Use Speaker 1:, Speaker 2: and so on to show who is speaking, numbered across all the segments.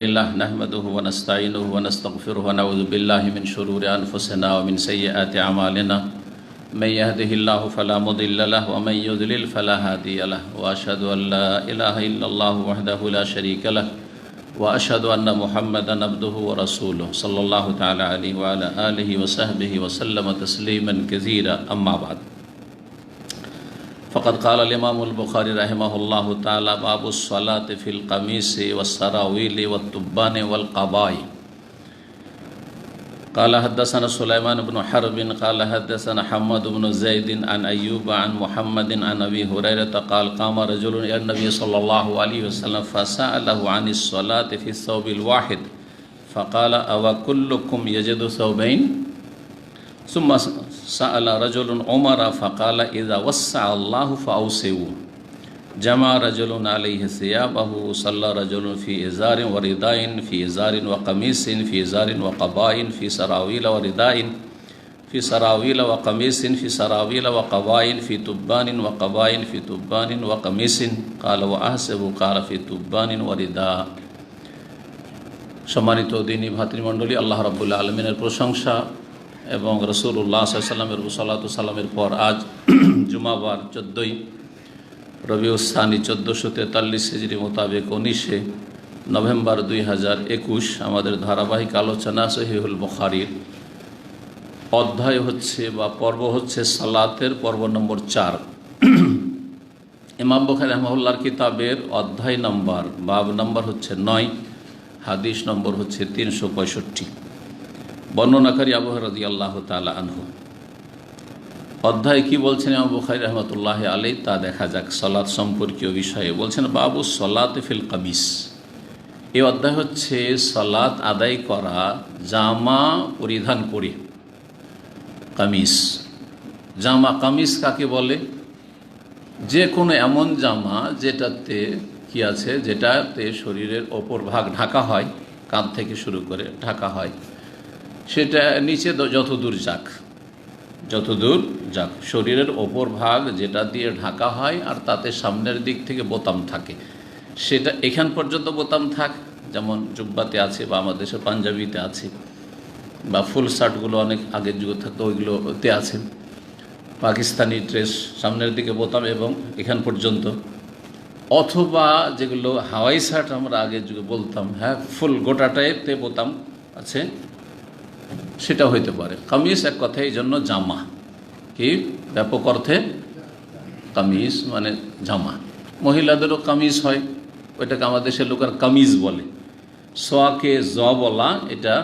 Speaker 1: الله نحمده ونستعينه ونستغفره ونعوذ بالله من شرور أنفسنا ومن سيئات أعمالنا من يهده الله فلا مضل له ومن يضلل فلا هادي له وأشهد أن لا إله إلا الله وحده لا شريك له وأشهد أن محمدا عبده ورسوله صلى الله تعالى عليه وعلى آله وصحبه وسلم تسليما كثيرا أما بعد फ़क़द क़ाल इमामुल बुख़ारी रहमहुल्लाहु ताला बाबुस सलाति फ़िल क़मीसी वस्सरावीली वत्तुब्बानि वल क़बाई क़ाल हद्दसना सुलैमान इब्न हर्बिन क़ाल हद्दसना हम्माद इब्न ज़ैदिन अन अय्यूब अन मुहम्मदिन अन अबी हुरैरह क़ाल क़ाम रजुलुन इला नबी सल्लल्लाहु अलैहि वसल्लम फ़सअलहु अनिस सलाति फ़ी सौबिल वाहिद फ़क़ाल अव कुल्लुकुम यजिदु सौबैन सुम्मा सअला रजुलुन उमर फ़क़ाल इज़ा वस्सअल्लाहु फ़अवसिउ जमा रजुलुन अलैहि सियाबहु सल्ला रजुलुन फ़ी इज़ारिन व रिदाइन फ़ी इज़ारिन व क़मीसिन फ़ी इज़ारिन व क़बाइन फ़ी सरावील व रिदाइन फ़ी सरावील व क़मीसिन फ़ी सरावील व क़बाइन फ़ी तुब्बानिन व क़बाइन फ़ी तुब्बानिन व क़मीसिन क़ाल व अहसिबु क़ाल फ़ी तुब्बानिन व रिदा। सम्मानित दीनी भातृमंडলী, আল্লাহ রাব্বুল আলামিনের প্রশংসা এবং রাসূলুল্লাহ সাল্লাল্লাহু আলাইহি ওয়াসাল্লামের সালাতু সালামের পর আজ জুমাবার 14ই রবিউস সানি 1443 হিজরি মোতাবেক 19 নভেম্বর 2021 আমাদের ধারাবাহিক আলোচনা সহিহুল বুখারীর অধ্যায় হচ্ছে বা পর্ব হচ্ছে সালাতের পর্ব নম্বর 4। ইমাম বুখারী রাহিমাহুল্লাহর কিতাবের অধ্যায় নম্বর বাব নম্বর হচ্ছে 9, হাদিস নম্বর হচ্ছে 365। বর্ণনাকারী আবু হুরায়রা রাদিয়াল্লাহু তাআলা আনহু। অধ্যায় কি বলছেন ইমাম বুখারী রাহমাতুল্লাহি আলাইহি তা দেখা যাক। সালাত সম্পর্কীয় বিষয়ে বলছেন বাবু সালাত ফিল কামিস। এই অধ্যায় হচ্ছে সালাত আদায় করা জামা পরিধান করে। কামিস, জামা কামিস কাকে বলে? যে কোনো এমন জামা যেটাতে কি আছে, যেটাতে শরীরের ওপর ভাগ ঢাকা হয়, কাঁধ থেকে শুরু করে ঢাকা হয়, সেটা নিচে যতদূর যাক শরীরের ওপর ভাগ যেটা দিয়ে ঢাকা হয় আর তাতে সামনের দিক থেকে বোতাম থাকে, সেটা এখান পর্যন্ত বোতাম থাক, যেমন জুব্বাতে আছে বা আমাদের দেশের পাঞ্জাবিতে আছে বা ফুল শার্টগুলো অনেক আগের যুগে থাকতো ওইগুলোতে আছে। পাকিস্তানি ড্রেস সামনের দিকে বোতাম এবং এখান পর্যন্ত, অথবা যেগুলো হাওয়াই শার্ট আমরা আগের যুগে বলতাম, হ্যাঁ ফুল গোটাটাইতে বোতাম আছে, সেটা হইতে পারে। কামিজ এক কথায় এই জন্য জামা, কি ব্যাপক অর্থে কামিজ মানে জামা। মহিলাদেরও কামিজ হয়, ওইটাকে আমাদের দেশের লোকের কামিজ বলে। সোয়াকে জ বলা এটা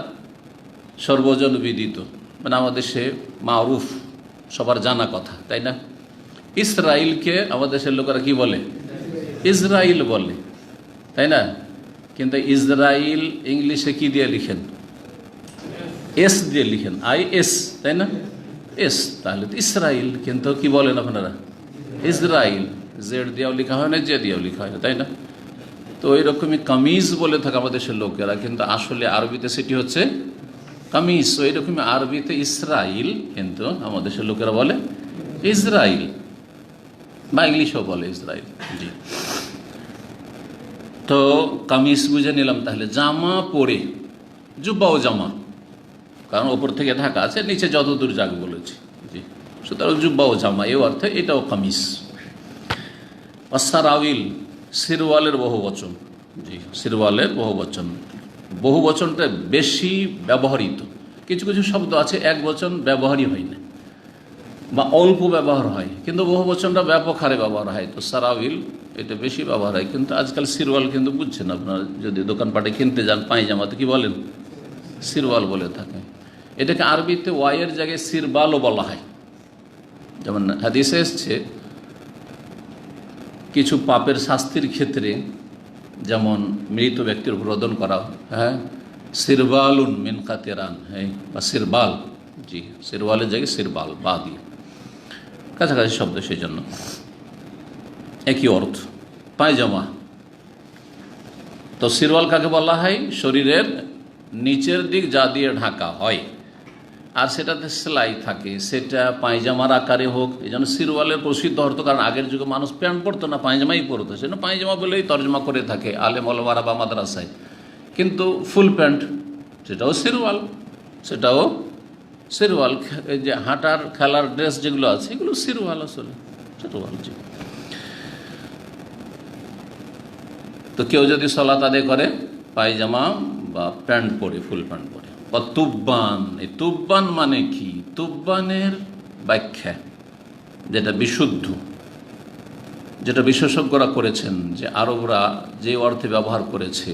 Speaker 1: সর্বজন বিদিত, মানে আমাদের দেশে মারুফ, সবার জানা কথা, তাই না? ইসরাইলকে আমাদের দেশের লোকেরা কি বলে? ইসরাইল বলে, তাই না? কিন্তু ইসরাইল ইংলিশে কি দিয়ে লিখেন? এস দিয়ে লিখেন, IS, তাই না? এস, তাহলে তো ইসরাইল। কিন্তু কি বলেন আপনারা? ইসরাইল। জেড দিয়েও লেখা হয় না, জে দিয়েও লেখা হয় না, তাই না? তো ওই রকমই কামিজ বলে থাকে আমাদের দেশের লোকেরা, কিন্তু আসলে আরবিতে সেটি হচ্ছে কামিজ। ওই রকমই আরবিতে ইসরাইল, কিন্তু আমাদের দেশের লোকেরা বলে ইসরাইল, বা ইংলিশও বলে ইসরাইল। জি, তো কামিজ বুঝে নিলাম। তাহলে জামা পরে, জুব্বাও জামা, কারণ ওপর থেকে ঢাকা আছে, নিচে যতদূর যাক বলেছি। জি, সুতরাং জুব্বাও জামা এই অর্থে এটাও কামিজ। সারাউইল, সিরওয়ালের বহু বচন। জি, সিরওয়ালের বহু বচন। বহু বচনটা বেশি ব্যবহৃত। কিছু কিছু শব্দ আছে এক বচন ব্যবহারই হয় না বা অল্প ব্যবহার হয়, কিন্তু বহু বচনটা ব্যাপক হারে ব্যবহার হয়। তো সারাউইল এটা বেশি ব্যবহার হয়, কিন্তু আজকাল সিরওয়াল কিন্তু বুঝছেন আপনারা, যদি দোকানপাটে কিনতে যান পায়জামাতে কি বলেন? সিরওয়াল বলে থাকে। এটাকে আরবিতে ওয়াইয়ের জায়গায় সিরবালও বলা হয়। যেমন হাদিসে এসছে কিছু পাপের শাস্তির ক্ষেত্রে, যেমন মৃত ব্যক্তির রোদন করা, হ্যাঁ সিরবালুন মিন কাতিরান, হ্যাঁ বা সিরবাল। জি, সিরওয়ালের জায়গায় সিরবাল বা দিয়ে কাছাকাছি শব্দ, সেই জন্য একই অর্থ। পায়জামা, তো সিরওয়াল কাকে বলা হয়? শরীরের নিচের দিক যা দিয়ে ঢাকা হয় আর সেটাতে সেলাই থাকে, সেটা পায়জামার আকারে হোক। এই জন্য সিরওয়ালের প্রসিদ্ধ অর্থ, কারণ আগের যুগে মানুষ প্যান্ট পরতো না, পায়জামাই পরতো, সেজন্য পায়জামা বলেই তর্জমা করে থাকে আলেম ওলামারা বা মাদ্রাসায়। কিন্তু ফুল প্যান্ট সেটাও সিরওয়াল, সেটাও সিরওয়াল। এই যে হাঁটার খেলার ড্রেস যেগুলো আছে এগুলো সিরওয়াল, আসলে সিরওয়াল। জি। তো কেউ যদি সলাত আদায় করে পায়জামা বা প্যান্ট পরে, ফুল প্যান্ট পরে। বা তুব্বান, এই তুব্বান মানে কি? তুব্বানের ব্যাখ্যা যেটা বিশুদ্ধ, যেটা বিশেষজ্ঞরা করেছেন, যে আরবরা যে অর্থে ব্যবহার করেছে,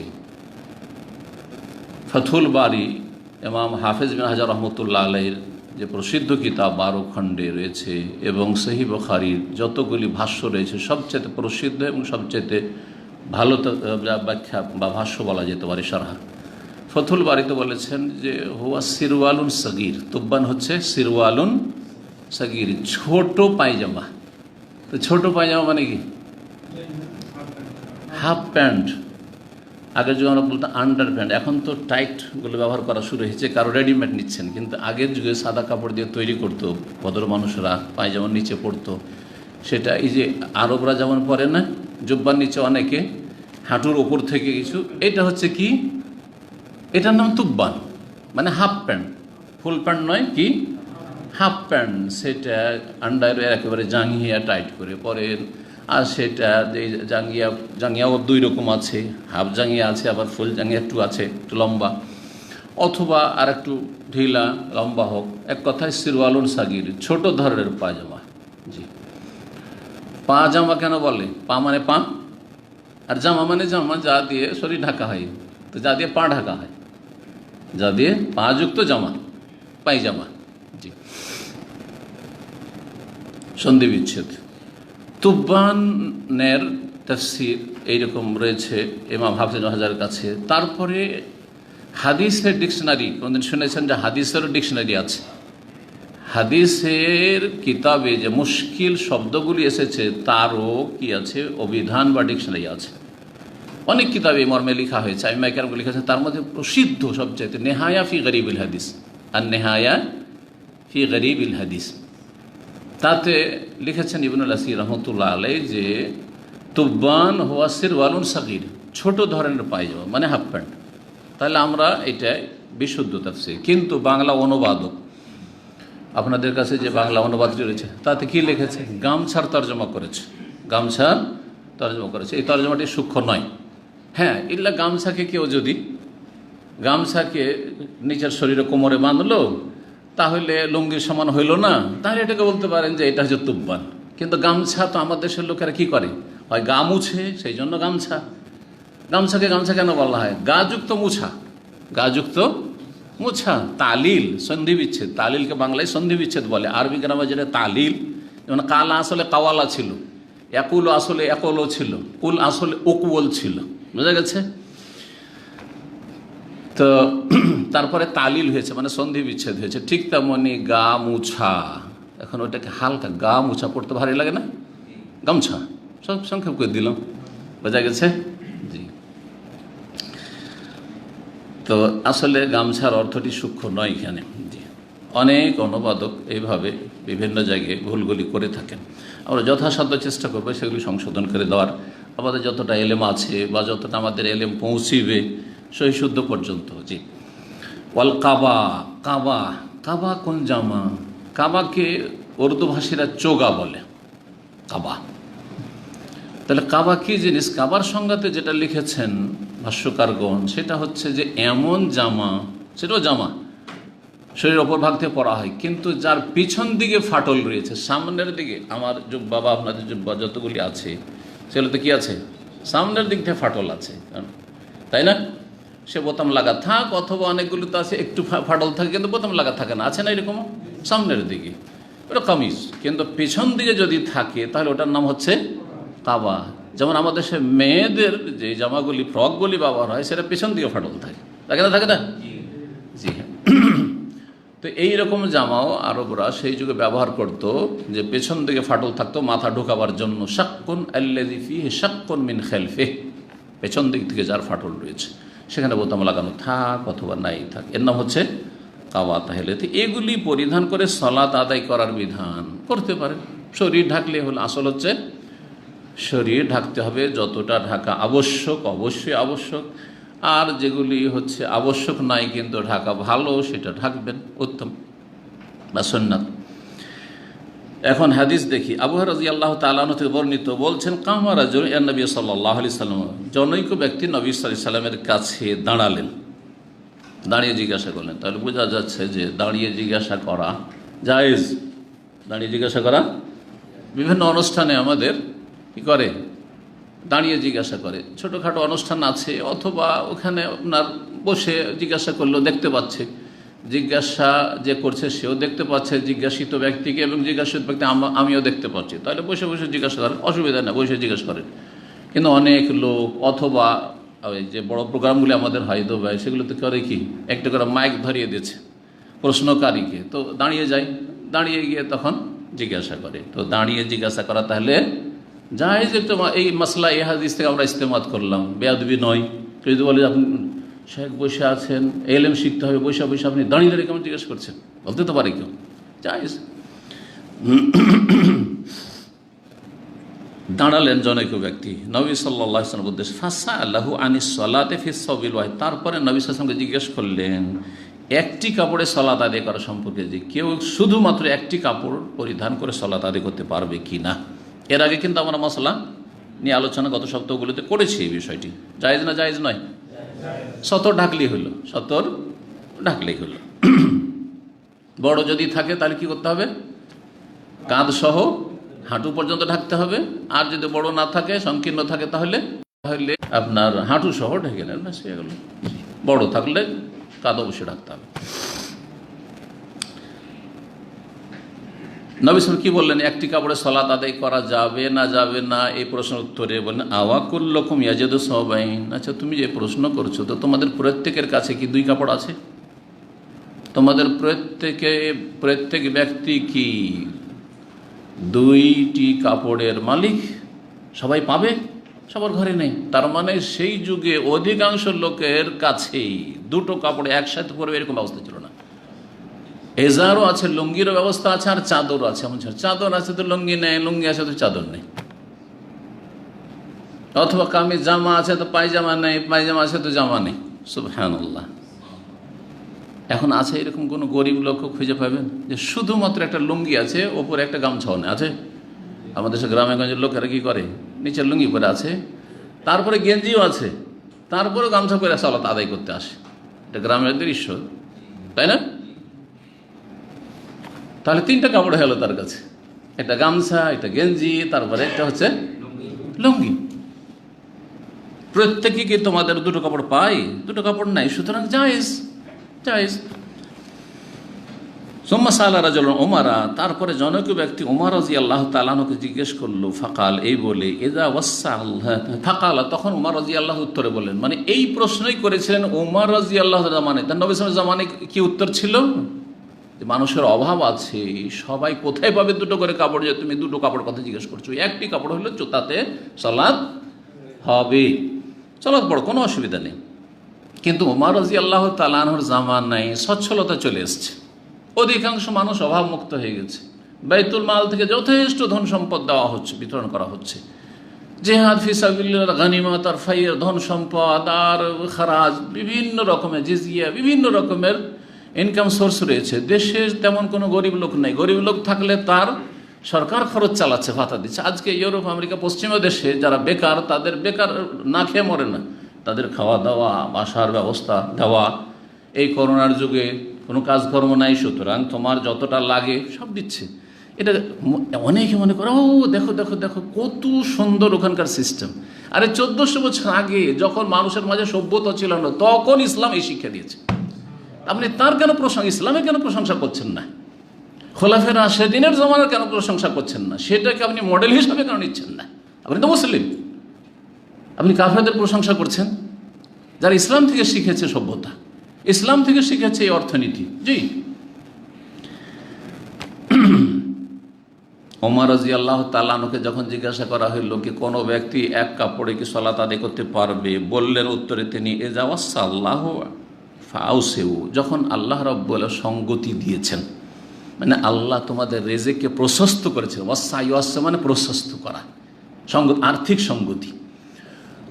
Speaker 1: ফাথুল বারি ইমাম হাফেজ বিন হাজার রহমতুল্লাহ আলাইহির যে প্রসিদ্ধ কিতাব 12 খণ্ডে রয়েছে, এবং সহিহ বুখারীর যতগুলি ভাষ্য রয়েছে, সবচেয়ে প্রসিদ্ধ এবং সবচেয়ে ভালো ব্যাখ্যা বা ভাষ্য বলা যেতে পারে শারহা। ফথুল বারিতে বলেছেন যে হুয়া সিরওয়ালুন সগীর, তুব্বান হচ্ছে সিরওয়ালুন সগীর, ছোট পায়জামা। তো ছোট পায়জামা মানে কি? Half pant. আগে যখন আমরা বলতাম আন্ডার প্যান্ট, এখন তো টাইটগুলো ব্যবহার করা শুরু হয়েছে, কারো রেডিমেড নিচ্ছেন। কিন্তু আগের যুগে সাদা কাপড় দিয়ে তৈরি করতো ভদ্র মানুষরা, পায়জামার নিচে পরতো। সেটা এই যে আরবরা যেমন পরে না, জুব্বার নিচে অনেকে হাঁটুর ওপর থেকে কিছু, এটা হচ্ছে কি, এটার নাম তুব্বান, মানে হাফ প্যান্ট, ফুল প্যান্ট নয়, কি হাফ প্যান্ট। সেটা আন্ডারওয়্যার একেবারে জাঙ্গিয়া টাইট করে পরেন। আর সেটা এই জাঙ্গিয়াও 2 রকম আছে, হাফ জাঙ্গিয়া আছে, আবার ফুল জাঙ্গিয়া একটু আছে, একটু লম্বা, অথবা আর একটু ঢিলা লম্বা হোক। এক কথায় সিরওয়ালুন সাগির, ছোট ধরনের পায়জামা। জি। পাজামা কেন বলে? পা মানে পা, আর জামা মানে জামা, যা দিয়ে শরীর ঢাকা হয়। তো যা দিয়ে পা ঢাকা হয়, যা দিয়ে পা যুক্ত জামা, পায়জামা। জি। সন্ধি বিচ্ছেদ। তুব্বানের তাফসীর এইরকম রয়েছে ইমাম হাফিজ হাজারের কাছে। তারপরে হাদিসের ডিকশনারি, কোনদিন শুনেছেন যে হাদিসেরও ডিকশনারি আছে? হাদিসের কিতাবে যে মুশকিল শব্দগুলি এসেছে তারও কি আছে, অভিধান বা ডিকশনারি আছে। অনেক কিতাবে মর্মে লেখা হয়েছে, আইম্মায়ে কেরাম লিখেছেন। তার মধ্যে প্রসিদ্ধ সবচাইতে নেহায়া ফি গরিবিল হাদিস, আর নেহায়া ফি গরিবিল হাদিস, তাতে লিখেছেন ইবনুল আসির রহমতুল্লাহ আলাইহি যে তুব্বান হুয়া সিরওয়ালুন সাগীর, ছোট ধরনের পায়জামা মানে হাফ প্যান্ট। তাহলে আমরা এটা বিশুদ্ধ তাফসীর। কিন্তু বাংলা অনুবাদক, আপনাদের কাছে যে বাংলা অনুবাদটি রয়েছে তাতে কি লিখেছে? গামছার তর্জমা করেছে, গামছার তর্জমা করেছে। এই তর্জমাটি সূক্ষ্ম নয়। হ্যাঁ, ইল্লা গামছাকে কেউ যদি গামছাকে নিচের শরীরে কোমরে বাঁধলো, তাহলে লুঙ্গির সমান হইল না, তাহলে এটাকে বলতে পারেন যে এটা হচ্ছে তুব্বান। কিন্তু গামছা তো আমাদের দেশের লোকেরা কি করে, হয় গা মুছে, সেই জন্য গামছা। গামছাকে গামছা কেন বলা হয়? গাযুক্ত মুছা, গাযুক্ত মুছা। তালিল, সন্ধি বিচ্ছেদ। তালিলকে বাংলায় সন্ধি বিচ্ছেদ বলে। আরবি গ্রামে যেটা তালিল, যেমন কালা আসলে কাওয়ালা ছিল, একুল আসলে একলও ছিল, কুল আসলে উকুল ছিল। বুঝা গেছে? তো তারপরে তালিল হয়েছে, মানে সন্ধি বিচ্ছেদ হয়েছে। ঠিক তেমনি গা মুছা, এখন ওটাকে হালকা গা মুছা পড়তে ভারী লাগে না, গামছা, সব সংক্ষেপ করে দিলাম। বোঝা গেছে? জি। তো আসলে গামছার অর্থটি সূক্ষ্ম নয় এখানে। জি। অনেক অনুবাদক এইভাবে বিভিন্ন জায়গায় ভুলগুলি করে থাকেন। আমরা যথাসাধ্য চেষ্টা করবো সেগুলি সংশোধন করে দেওয়ার। আমাদের যতটা এলেম আছে বা যতটা আমাদের এলেম পৌঁছিবে সহি শুদ্ধ পর্যন্ত। জি। ওয়াল কাবা, কাবা, কাবা কোন জামা? কাবাকে উর্দু ভাষীরা চোগা বলে, কাবা। তাহলে কাবা কি জিনিস? কাবার সংজ্ঞাতে যেটা লিখেছেন ভাষ্যকারগণ, সেটা হচ্ছে যে এমন জামা, সেটাও জামা, শরীরের ওপর ভাগ থেকে পরা হয়, কিন্তু যার পিছন দিকে ফাটল রয়েছে, সামনের দিকে আমার জুব্বা বা আপনাদের জুব্বা যতগুলি আছে সেগুলোতে কি আছে? সামনের দিক থেকে ফাটল আছে, তাই না? সে বোতাম লাগা থাক, অথবা অনেকগুলো তো আছে একটু ফাটল থাকে কিন্তু বোতাম লাগা থাকে না, আছে না এরকম? সামনের দিকে ওটা কামিজ, কিন্তু পিছন দিকে যদি থাকে তাহলে ওটার নাম হচ্ছে কাবা। যেমন আমাদের সে মেয়েদের যে জামাগুলি, ফ্রকগুলি ব্যবহার হয়, সেটা পিছন দিকে ফাটল থাকে, থাকে না? থাকে না? জি হ্যাঁ। তো এইরকম জামাও আরবরা সেই যুগে ব্যবহার করতো, যে পেছন দিকে ফাটল থাকতো মাথা ঢোকাবার জন্য। শাক্কুন আল্লাযী ফীহি শাক্কুন মিন খালফিহি, পেছন দিক থেকে যার ফাটল রয়েছে সেখানে বোতাম লাগানো থাক অথবা নাই থাক, এর নাম হচ্ছে কাবা। তাহলে তো এগুলি পরিধান করে সালাত আদায় করার বিধান করতে পারে। শরীর ঢাকলে হলো, আসল হচ্ছে শরীর ঢাকতে হবে যতটা ঢাকা আবশ্যক, অবশ্যই আবশ্যক। আর যেগুলি হচ্ছে আবশ্যক নাই কিন্তু ঢাকা ভালো, সেটা ঢাকবেন, উত্তম বা সুন্নাত। এখন হাদিস দেখি। আবু হুরায়রা রাদিয়াল্লাহু তাআলা আনহু থেকে বর্ণিত, বলছেন কামা রাজুলুন ইলা নবী সাল্লাল্লাহু আলাইহি সাল্লাম, জনৈক ব্যক্তি নবী সাল্লাল্লাহু আলাইহি সাল্লামের কাছে দাঁড়ালেন, দাঁড়িয়ে জিজ্ঞাসা করলেন। তাহলে বোঝা যাচ্ছে যে দাঁড়িয়ে জিজ্ঞাসা করা জায়েজ। দাঁড়িয়ে জিজ্ঞাসা করা বিভিন্ন অনুষ্ঠানে আমাদের কি করে, দাঁড়িয়ে জিজ্ঞাসা করে। ছোটোখাটো অনুষ্ঠান আছে, অথবা ওখানে আপনার বসে জিজ্ঞাসা করলেও দেখতে পাচ্ছে, জিজ্ঞাসা যে করছে সেও দেখতে পাচ্ছে জিজ্ঞাসিত ব্যক্তিকে, এবং জিজ্ঞাসিত ব্যক্তি আমিও দেখতে পাচ্ছি, তাহলে বসে বসে জিজ্ঞাসা করেন, অসুবিধা নেই, বসে জিজ্ঞাসা করেন। কিন্তু অনেক লোক অথবা ওই যে বড় প্রোগ্রামগুলি আমাদের হয় দুবাই, সেগুলোতে করে কি একটা করে মাইক ধরিয়ে দিয়েছে প্রশ্নকারীকে, তো দাঁড়িয়ে যায়, দাঁড়িয়ে গিয়ে তখন জিজ্ঞাসা করে। তো দাঁড়িয়ে জিজ্ঞাসা করা তাহলে জায়েজ। একটু এই মাসলা এই হাদিস থেকে আমরা ইস্তেমাদ করলাম, বেয়াদবি নয়। কেউ যদি বলে আপনি শেখ বসে আছেন, এলএম শিখতে হবে, বসে বসে আপনি দাঁড়িয়ে দাঁড়িয়ে কেমন জিজ্ঞেস করছেন, বলতে তো পারে কেউ, জায়েজ। দাঁড়ালেন জনৈক ব্যক্তি নবী সাল্লাল্লাহু আলাইহি ওয়াসাল্লাম উদ্দেশ্যে, ফাসআলাহু আনিস সালাতি ফিস সাবিল ওয়াহিদ, তারপরে নবী সাল্লাল্লাহু আলাইহি ওয়াসাল্লামকে জিজ্ঞেস করলেন একটি কাপড়ে সালাত আদায় করা সম্পর্কে, যে কেউ শুধুমাত্র একটি কাপড় পরিধান করে সালাত আদায় করতে পারবে কি না। এর আগে কিন্তু আমরা মশলা নিয়ে আলোচনা গত সপ্তাহগুলোতে করেছি এই বিষয়টি, জায়েজ না জায়েজ নয়। সতর ঢাকলেই হলো, সতর ঢাকলেই হলো। বড় যদি থাকে তাহলে কি করতে হবে, কাঁধ সহ হাঁটু পর্যন্ত ঢাকতে হবে। আর যদি বড় না থাকে, সংকীর্ণ থাকে, তাহলে আপনার হাঁটু সহ ঢেকে নেন, ব্যাস হয়ে গেল। বড় থাকলে কাঁধ অবশ্যই ঢাকতে হবে। নবী সাল্লাল্লাহু কি বললেন, একটি কাপড়ে সালাত আদায় করা যাবে না যাবে না, এই প্রশ্নের উত্তরে বললেন আওয়াকুল্লুকুম ইয়াজিদু সাওবাইন। আচ্ছা, তুমি যে প্রশ্ন করছো, তো তোমাদের প্রত্যেকের কাছে কি দুই কাপড় আছে? তোমাদের প্রত্যেক ব্যক্তি কি দুইটি কাপড়ের মালিক? সবাই পাবে? সবার ঘরে নেই। তার মানে সেই যুগে অধিকাংশ লোকের কাছেই দুটো কাপড় একসাথে পরবে এরকম ব্যবস্থা ছিল না। এজারও আছে, লুঙ্গিরও ব্যবস্থা আছে, আর চাদরও আছে। এমন চাদর আছে তো লুঙ্গি নেই, লুঙ্গি আছে তো চাদর নেই। অথবা কামিজ জামা আছে তো পায়জামা নেই, পায়জামা আছে তো জামা নেই। সুবহানাল্লাহ। এখন আছে এরকম কোনো গরিব লোক খুঁজে পাবেন যে শুধুমাত্র একটা লুঙ্গি আছে, ওপরে একটা গামছাও নেই? আছে? আমাদের সে গ্রামে গঞ্জের লোকেরা কি করে, নিচের লুঙ্গি পরে আছে, তারপরে গেঞ্জিও আছে, তারপরে গামছা করে সালাত আদায় করতে আসে। এটা গ্রামের দৃশ্য, তাই না? তাহলে তিনটা কাপড় হলো তার কাছে, একটা গামছা, একটা গেঞ্জি, তারপরে একটা হচ্ছে লুঙ্গি। প্রত্যেকে কি তোমাদের দুটো কাপড় পাই? দুটো কাপড় নাই, সুতরাং জায়েজ, জায়েজ। সুম্মা সাআলা রাজুলুন উমারা, তারপরে জনৈক ব্যক্তি উমর রাদিয়াল্লাহু তাআলা আনহুকে জিজ্ঞেস করলো, ফাকাল, এই বলে, ইযা ওয়াসসাল ফাকালা, তখন উমর রাদিয়াল্লাহু উত্তরে বললেন, মানে এই প্রশ্নই করেছিলেন উমর রাদিয়াল্লাহু জামানে। তার নবী সাল্লাল্লাহু জামানে কি উত্তর ছিল? যে মানুষের অভাব আছে, সবাই কোথায় পাবে দুটো করে কাপড়, যে তুমি দুটো কাপড় কথা জিজ্ঞেস করছো? একটি কাপড় হলে তাতে সালাত হবে, সালাত পড়ো, কোনো অসুবিধা নেই। কিন্তু উমর রাদিয়াল্লাহু তাআলা আনহুর জামানায় সচ্ছলতা চলে এসছে, অধিকাংশ মানুষ অভাবমুক্ত হয়ে গেছে, বাইতুল মাল থেকে যথেষ্ট ধন সম্পদ দেওয়া হচ্ছে, বিতরণ করা হচ্ছে, জিহাদ ফি সাবিলিল্লাহ, গনিমত আর ফাইয়ের ধন সম্পদ আর খারাজ, বিভিন্ন রকমের জিজিয়া, বিভিন্ন রকমের ইনকাম সোর্স রয়েছে। দেশে তেমন কোনো গরিব লোক নেই। গরিব লোক থাকলে তার সরকার খরচ চালাচ্ছে, ভাতা দিচ্ছে। আজকে ইউরোপ, আমেরিকা, পশ্চিমা দেশে যারা বেকার, তাদের বেকার না খেয়ে মরে না, তাদের খাওয়া দাওয়া, বাসার ব্যবস্থা দেওয়া। এই করোনার যুগে কোনো কাজকর্ম নাই, সুতরাং তোমার যতটা লাগে সব দিচ্ছে। এটা অনেকে মনে করে, ও দেখো দেখো দেখো কত সুন্দর ওখানকার সিস্টেম। আরে 1400 বছর আগে যখন মানুষের মাঝে সভ্যতা ছিল না, তখন ইসলাম এই শিক্ষা দিয়েছে। আপনি তার কেন ইসলামের কেন প্রশংসা করছেন না? খোলাফে রাশেদিনের জমানার কেন প্রশংসা করছেন না? সেটাকে আপনি মডেল হিসাবে কেন নিচ্ছেন না? আপনি তো মুসলিম, আপনি কাফেরদের প্রশংসা করছেন, যারা ইসলাম থেকে শিখেছে সভ্যতা, ইসলাম থেকে শিখেছে এই অর্থনীতি। জি, ওমর রাদিয়াল্লাহু তাআলা আনহুকে যখন জিজ্ঞাসা করা হইল কি কোনো ব্যক্তি এক কাপড়ে কি সালাত আদায় করতে পারবে, বললেন উত্তরে তিনি, এজা ওয়াসাল্লাহু ফাউসেউ, যখন আল্লাহ রাব্বুল সঙ্গতি দিয়েছেন, মানে আল্লাহ তোমাদের রেজেককে প্রশস্ত করেছেন। ওয়াসা মানে প্রশস্ত করা, আর্থিক সঙ্গতি।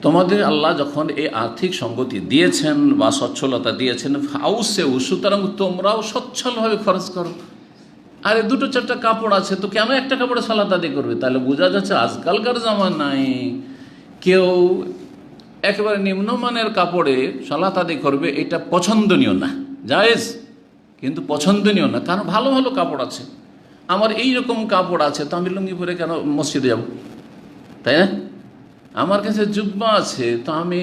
Speaker 1: তোমাদের আল্লাহ যখন এই আর্থিক সঙ্গতি দিয়েছেন বা সচ্ছলতা দিয়েছেন, ফাউসেউ, সুতরাং তোমরাও সচ্ছলভাবে খরচ করো। আরে দুটো চারটা কাপড় আছে তো কেন একটা কাপড়ে সালাত আদায় করবে? তাহলে বোঝা যাচ্ছে আজকালকার জামানায় কেউ একেবারে নিম্নমানের কাপড়ে সালাত আদায় করবে, এটা পছন্দনীয় না। জায়েজ, কিন্তু পছন্দনীয় না। কারণ ভালো ভালো কাপড় আছে। আমার এই রকম কাপড় আছে তো আমি লুঙ্গি পরে কেন মসজিদে যাব? তাই না? আমার কাছে জুব্বা আছে তো আমি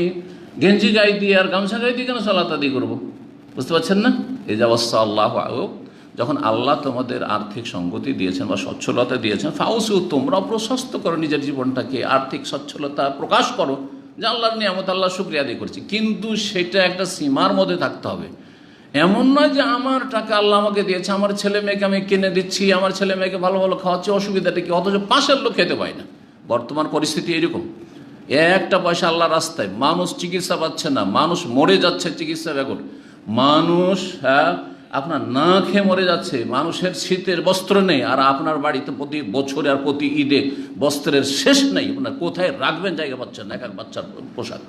Speaker 1: গেঞ্জি গায়ে দিয়ে আর গামছা গায়ে দিয়ে কেন সালাত আদায় করবো? বুঝতে পারছেন না? এই যে অবস্থা। আল্লাহ যখন আল্লাহ তোমাদের আর্থিক সঙ্গতি দিয়েছেন বা সচ্ছলতা দিয়েছেন, ফাউসু, তোমরা প্রশস্ত করো নিজের জীবনটাকে, আর্থিক সচ্ছলতা প্রকাশ করো যে আল্লাহর নিয়ামত, আল্লাহ শুকরিয়া আদায় করছি। কিন্তু সেটা একটা সীমার মধ্যে থাকতে হবে। এমন নয় যে আমার টাকা আল্লাহ আমাকে দিয়েছে, আমার ছেলে মেয়েকে আমি কিনে দিচ্ছি, আমার ছেলে মেয়েকে ভালো ভালো খাওয়াচ্ছি, অসুবিধাটা কি? অথচ পাশের লোক খেতে পায় না। বর্তমান পরিস্থিতি এরকম। একটা পয়সা আল্লাহ রাস্তায়, মানুষ চিকিৎসা পাচ্ছে না, মানুষ মরে যাচ্ছে চিকিৎসা বেগর, মানুষ আপনার না খেয়ে মরে যাচ্ছে, মানুষের শীতের বস্ত্র নেই, আর আপনার বাড়িতে প্রতি বছরে আর প্রতি ঈদে বস্ত্রের শেষ নেই। আপনার কোথায় রাখবেন জায়গা পাচ্ছেন না, এক এক বাচ্চার পোশাক।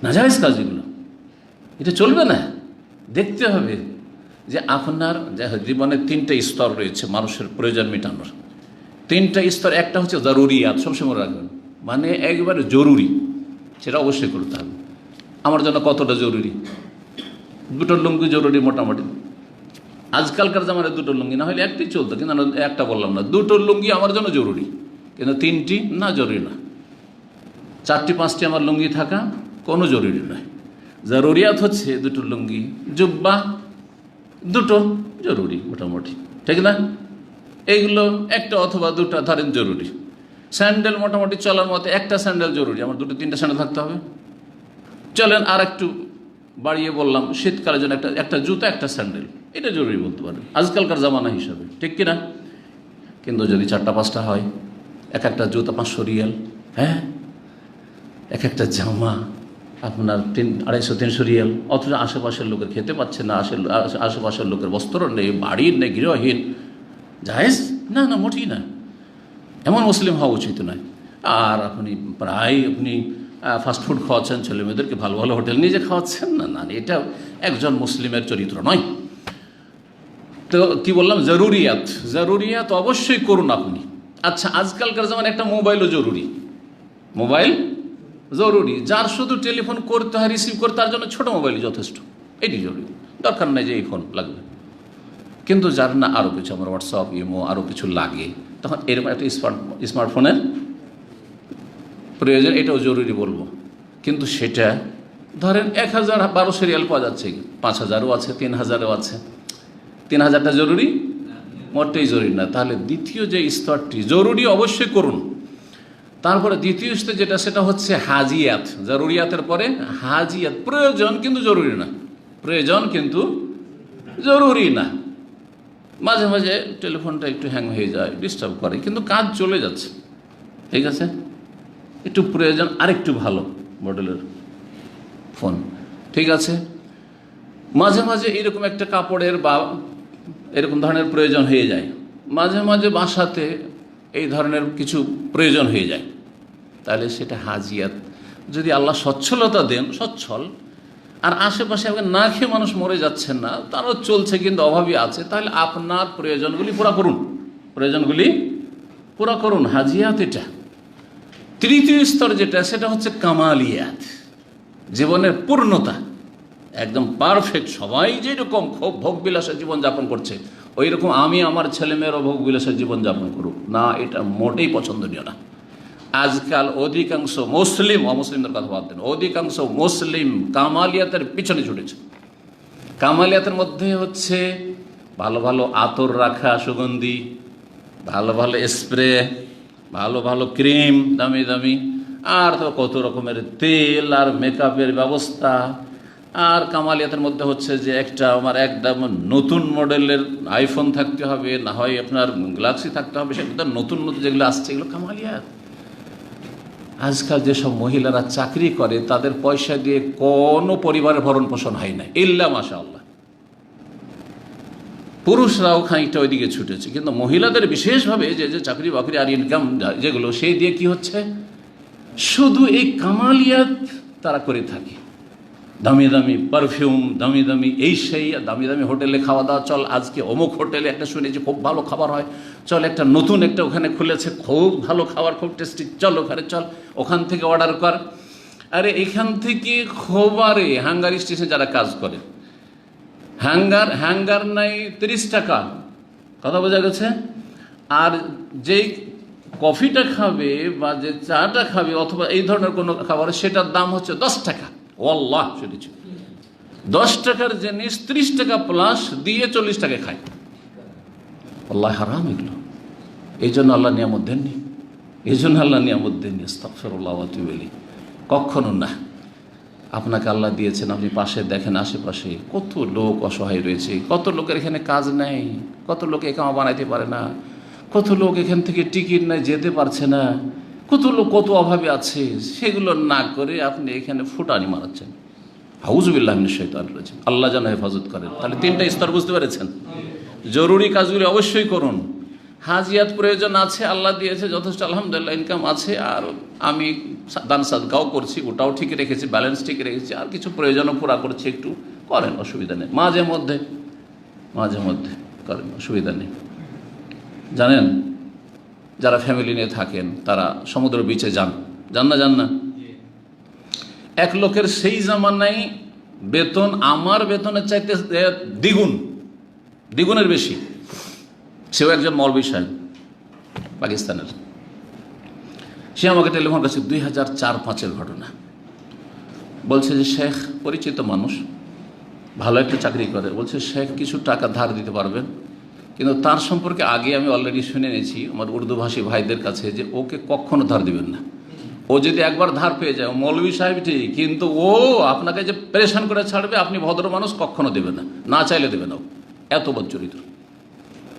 Speaker 1: নাজায়েজ কাজ এগুলো, এটা চলবে না। দেখতে হবে যে আপনার জীবনের তিনটে স্তর রয়েছে মানুষের প্রয়োজন মেটানোর। তিনটা স্তর। একটা হচ্ছে জরুরিয়াত, সবসময় রাখবেন, মানে একবারে জরুরি, সেটা অবশ্যই করতে হবে। আমার জন্য কতটা জরুরি? দুটো লুঙ্গি জরুরি মোটামুটি। আজকালকার জামানায় দুটো লুঙ্গি না হলে একটি চলতো, কিন্তু একটা বললাম না। দুটো লুঙ্গি আমার জন্য জরুরি, কিন্তু তিনটি না, জরুরি না। চারটি পাঁচটি আমার লুঙ্গি থাকা কোনো জরুরি নয়। জরুরিয়াত হচ্ছে দুটো লুঙ্গি, জুব্বা দুটো জরুরি মোটামুটি, ঠিক না? এইগুলো একটা অথবা দুটা ধরেন জরুরি। স্যান্ডেল মোটামুটি চলার মতো একটা স্যান্ডেল জরুরি, আমার দুটো তিনটা স্যান্ডেল থাকতে হবে। চলেন আর একটু বাড়িয়ে বললাম, শীতকালের জন্য একটা জুতা একটা স্যান্ডেল, এটা জরুরি বলতে পারেন আজকালকার জামানা হিসাবে, ঠিক কিনা? কিন্তু যদি চারটা পাঁচটা হয়, এক একটা জুতা 500 রিয়াল, হ্যাঁ, এক একটা জামা আপনার 250-300 রিয়াল, অথচ আশেপাশের লোকের খেতে পাচ্ছে না, আশেপাশের লোকের বস্ত্র নেই, বাড়ির নেই, গৃহহীন। জায়েজ না? না, মোটেই না। এমন মুসলিম হওয়া উচিত নয়। আর আপনি ফাস্টফুড খাওয়াচ্ছেন, ছেলে মেয়েদেরকে ভালো ভালো হোটেল নিজে খাওয়াচ্ছেন, না না, এটা একজন মুসলিমের চরিত্র নয়। তো কি বললাম? জরুরিয়াত। জরুরিয়াত অবশ্যই করুন আপনি। আচ্ছা, আজকালকার যেমন একটা মোবাইলও জরুরি, মোবাইল জরুরি। যার শুধু টেলিফোন করতে হয়, রিসিভ করতে, তার জন্য ছোটো মোবাইলই যথেষ্ট, এটি জরুরি, দরকার নেই যে এই ফোন লাগবে। কিন্তু যার না আরও কিছু, আমার হোয়াটসঅ্যাপ, ইমো আরও কিছু লাগে, তখন এরকম একটা স্মার্টফোনের প্রয়োজন, এটাও জরুরি বলবো। কিন্তু সেটা ধরেন 1012 রিয়াল পাওয়া যাচ্ছে, 5000ও আছে, 3000ও আছে। 3000টা জরুরি? মোটেই জরুরি না। তাহলে দ্বিতীয় যে স্তরটি, জরুরি অবশ্যই করুন। তারপরে দ্বিতীয় স্তর যেটা, সেটা হচ্ছে হাজিয়াত। জরুরিয়াতের পরে হাজিয়াত, প্রয়োজন কিন্তু জরুরি না, প্রয়োজন কিন্তু জরুরি না। মাঝে মাঝে টেলিফোনটা একটু হ্যাং হয়ে যায়, ডিস্টার্ব করে, কিন্তু কাজ চলে যাচ্ছে, ঠিক আছে। একটু প্রয়োজন আরেকটু ভালো মডেলের ফোন, ঠিক আছে। মাঝে মাঝে এরকম একটা কাপড়ের বা এরকম ধরনের প্রয়োজন হয়ে যায়, মাঝে মাঝে বাসাতে এই ধরনের কিছু প্রয়োজন হয়ে যায়, তাহলে সেটা হাজিয়াত। যদি আল্লাহ সচ্ছলতা দেন, সচ্ছল, আর আশেপাশে না খেয়ে মানুষ মরে যাচ্ছেন না, তারও চলছে কিন্তু অভাবী আছে, তাহলে আপনার প্রয়োজনগুলি পুরা করুন, প্রয়োজনগুলি পুরা করুন, হাজিয়াত এটা। তৃতীয় স্তর যেটা, সেটা হচ্ছে কামালিয়াত, জীবনের পূর্ণতা, একদম পারফেক্ট। সবাই যেরকম খুব ভোগবিলাসের জীবনযাপন করছে, ওই রকম আমি আমার ছেলেমেয়েরও ভোগবিলাসের জীবনযাপন করুক না, এটা মোটেই পছন্দনীয় না। আজকাল অধিকাংশ মুসলিম, অমুসলিমদের কথা বাদ দেন, অধিকাংশ মুসলিম কামালিয়াতের পিছনে ছুটেছে। কামালিয়াতের মধ্যে হচ্ছে ভালো ভালো আতর রাখা, সুগন্ধি, ভালো ভালো স্প্রে, ভালো ভালো ক্রিম, দামি দামি, আর তো কত রকমের তেল আর মেকআপের ব্যবস্থা। আর কামালিয়াতের মধ্যে হচ্ছে যে একটা আমার একদম নতুন মডেলের আইফোন থাকতে হবে, না হয় আপনার গ্যালাক্সি থাকতে হবে, সেটা নতুন নতুন যেগুলো আসছে, এগুলো কামালিয়াত। আজকাল যেসব মহিলারা চাকরি করে, তাদের পয়সা দিয়ে কোনো পরিবারের ভরণ পোষণ হয় না, ইল্লা মাশাআল্লাহ। পুরুষরাও খানিকটা ওইদিকে ছুটেছে, কিন্তু মহিলাদের বিশেষভাবে যে চাকরি বাকরি আর ইনকাম যেগুলো, সেই দিয়ে কি হচ্ছে, শুধু এই কামালিয়াত তারা করে থাকে। দামি দামি পারফিউম, দামি দামি এই সেই, দামি দামি হোটেলে খাওয়া দাওয়া, চল আজকে অমুক হোটেলে একটা শুনেছি খুব ভালো খাবার হয়, চল একটা নতুন একটা ওখানে খুলেছে খুব ভালো খাবার, খুব টেস্টি, চল ওখানে চল, ওখান থেকে অর্ডার কর। আরে এখান থেকে খবরে হাঙ্গারি স্টেশনে যারা কাজ করে, হ্যাঙ্গার নাই 30 টাকা, কথা বোঝা গেছে। আর যেই কফিটা খাবে বা যে চাটা খাবে অথবা এই ধরনের কোনো খাবার, সেটার দাম হচ্ছে 10 টাকা। ওয়াল্লাহ শুনেছি, 10 টাকার জিনিস 30 টাকা প্লাস দিয়ে 40 টাকা খায়। আল্লাহ হারাম এগুলো। এই জন্য আল্লাহ নিয়ামত দেননি, এই জন্য আল্লাহ নিয়ামত দেননি। আস্তাগফিরুল্লাহ ওয়া আতুবু ইলাইহি। কখনো না। আপনাকে আল্লাহ দিয়েছেন, আপনি পাশে দেখেন আশেপাশে কত লোক অসহায় রয়েছে, কত লোকের এখানে কাজ নেই, কত লোক একামা বানাইতে পারে না, কত লোক এখান থেকে টিকিট নেই যেতে পারছে না, কত লোক কত অভাবে আছে। সেগুলো না করে আপনি এখানে ফুটানি মারাচ্ছেন। আউযুবিল্লাহি মিনাশ শাইতানির রাজিম। আল্লাহ যেন হেফাজত করেন। তাহলে 3টা স্তর বুঝতে পেরেছেন। জরুরি কাজগুলি অবশ্যই করুন। হাজিয়াত প্রয়োজন আছে, আল্লাহ দিয়েছে যথেষ্ট, আলহামদুলিল্লাহ ইনকাম আছে, আর আমি দান সাদকাও করছি, ওটাও ঠিক রেখেছি, ব্যালেন্স ঠিক রেখেছি, আর কিছু প্রয়োজনও পুরা করছি, একটু করেন, অসুবিধা নেই। মাঝে মধ্যে করেন, অসুবিধা নেই। জানেন, যারা ফ্যামিলি নিয়ে থাকেন তারা সমুদ্র বিচে যান না? এক লোকের সেই জামানায় বেতন আমার বেতনের চাইতে দ্বিগুণের বেশি। সেও একজন মৌলভী সাহেব, পাকিস্তানের। সে আমাকে টেলিফোন করেছে, 2004-05 ঘটনা। বলছে যে শেখ, পরিচিত মানুষ, ভালো একটা চাকরি করে, বলছে শেখ কিছু টাকা ধার দিতে পারবেন? কিন্তু তার সম্পর্কে আগে আমি অলরেডি শুনে নিয়েছি আমার উর্দুভাষী ভাইদের কাছে, যে ওকে কখনো ধার দিবেন না। ও যদি একবার ধার পেয়ে যায়, মৌলভী সাহেব ঠিক, কিন্তু ও আপনাকে যে পরেশান করে ছাড়বে, আপনি ভদ্র মানুষ, কখনো দেবেন না, না চাইলে দেবেন না। এত বদ চরিত্র।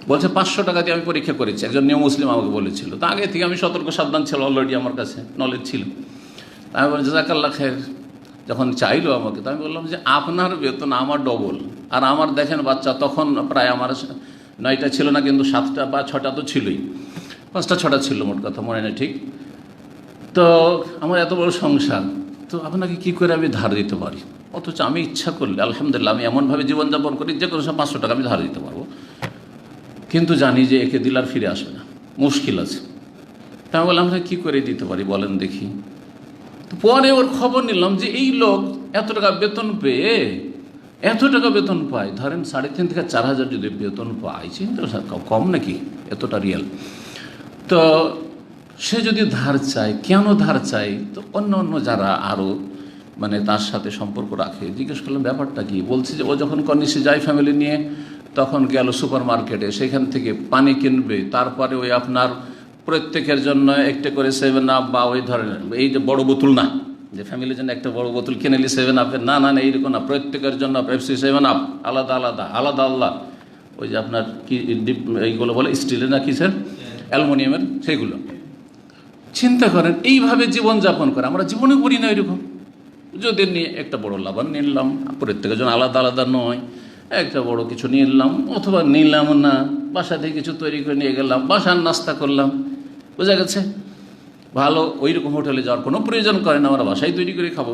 Speaker 1: বলছে 500 টাকা দিয়ে আমি পরীক্ষা করেছি, একজন নিউ মুসলিম আমাকে বলেছিল। তা আগে থেকে আমি সতর্ক সাবধান ছিল, অলরেডি আমার কাছে নলেজ ছিল। আমি বলি জাযাকাল্লাহ খায়ের। যখন চাইলো আমাকে, তো আমি বললাম যে আপনার বেতন আমার ডবল, আর আমার দেখেন বাচ্চা, তখন প্রায় আমার 9টা ছিল না, কিন্তু 7টা বা 6টা তো ছিলই, 5টা-6টা ছিল মোট কথা, মনে নেই ঠিক। তো আমার এত বড় সংসার, তো আপনাকে কি করে আমি ধার দিতে পারি? অথচ আমি ইচ্ছা করলে আলহামদুলিল্লাহ আমি এমনভাবে জীবনযাপন করি, যে কোনো 500 টাকা আমি ধার দিতে পারবো, কিন্তু জানি যে একে দিলে আর ফিরে আসবে না, মুশকিল আছে। তা আমি বললাম কী করে দিতে পারি বলেন দেখি। তো পরে ওর খবর নিলাম যে এই লোক এত টাকা বেতন পেয়ে, এত টাকা বেতন পায়, ধরেন 3.5 থেকে 4,000 যদি বেতন পায়, চিন্তা কম নাকি, এতটা রিয়াল। তো সে যদি ধার চায়, কেন ধার চায়? তো অন্য যারা আরও মানে তার সাথে সম্পর্ক রাখে, জিজ্ঞেস করলাম ব্যাপারটা কি। বলছে যে ও যখন কনিষ্ঠে যায় ফ্যামিলি নিয়ে, তখন গেল সুপার মার্কেটে, সেখান থেকে পানি কিনবে, তারপরে ওই আপনার প্রত্যেকের জন্য একটা করে 7 আপ বা ওই ধরনের, এই যে বড় বোতল না, যে ফ্যামিলির জন্য একটা বড় বোতল কিনে নিলি 7 আপের, না এইরকম না, প্রত্যেকের জন্য পেপসি 7 আপ আলাদা আলাদা, ওই যে আপনার কি এইগুলো বলে স্টিলের না কিসের, অ্যালুমিনিয়ামের, সেইগুলো। চিন্তা করেন, এইভাবে জীবনযাপন করে। আমরা জীবনে করি না এরকম। যদি নিয়ে একটা বড় লাভান নিলাম, প্রত্যেকের জন্য আলাদা নয়, একটা বড় কিছু নিলাম, অথবা নিলাম না, বাসা থেকে কিছু তৈরি করে নিয়ে গেলাম, বাসার নাস্তা করলাম, বোঝা গেছে। ভালো ওই রকম হোটেলে যাওয়ার কোনো প্রয়োজন করে না, আমরা বাসায় তৈরি করে খাবো।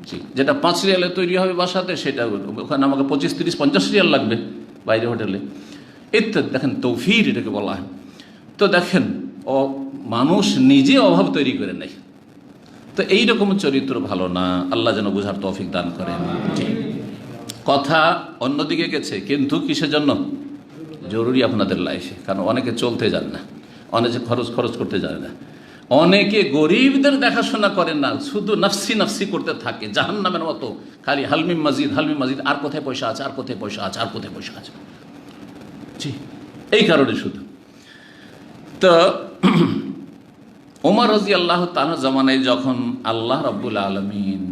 Speaker 1: জি, যেটা 5 রিয়ালে তৈরি হবে বাসাতে, সেটা ওখানে আমাকে 25, 30, 50 রিয়াল লাগবে বাইরে হোটেলে, ইত্যাদি। দেখেন তৌফির এটাকে বলা হয়। তো দেখেন, মানুষ নিজে অভাব তৈরি করে নেয়। তো এইরকম চরিত্র ভালো না। আল্লাহ যেন বুঝার তৌফিক দান করেন। কথা অন্যদিকে গেছে, কিন্তু কিসের জন্য? জরুরি আপনাদের লাইফে। কারণ অনেকে চলতে জানে না, অনেকে খরচ করতে জানে না, অনেকে গরিবদের দেখাশোনা করেন না, শুধু নাফসি করতে থাকে জাহান্নামের মতো, খালি হালমি মাজিদ, আর কোথায় পয়সা আছে, আর কোথায় পয়সা আছে। জি, এই কারণে শুধু। তো ওমর রাদিয়াল্লাহু তাআলা জামানায় যখন আল্লাহ রাব্বুল আলামিন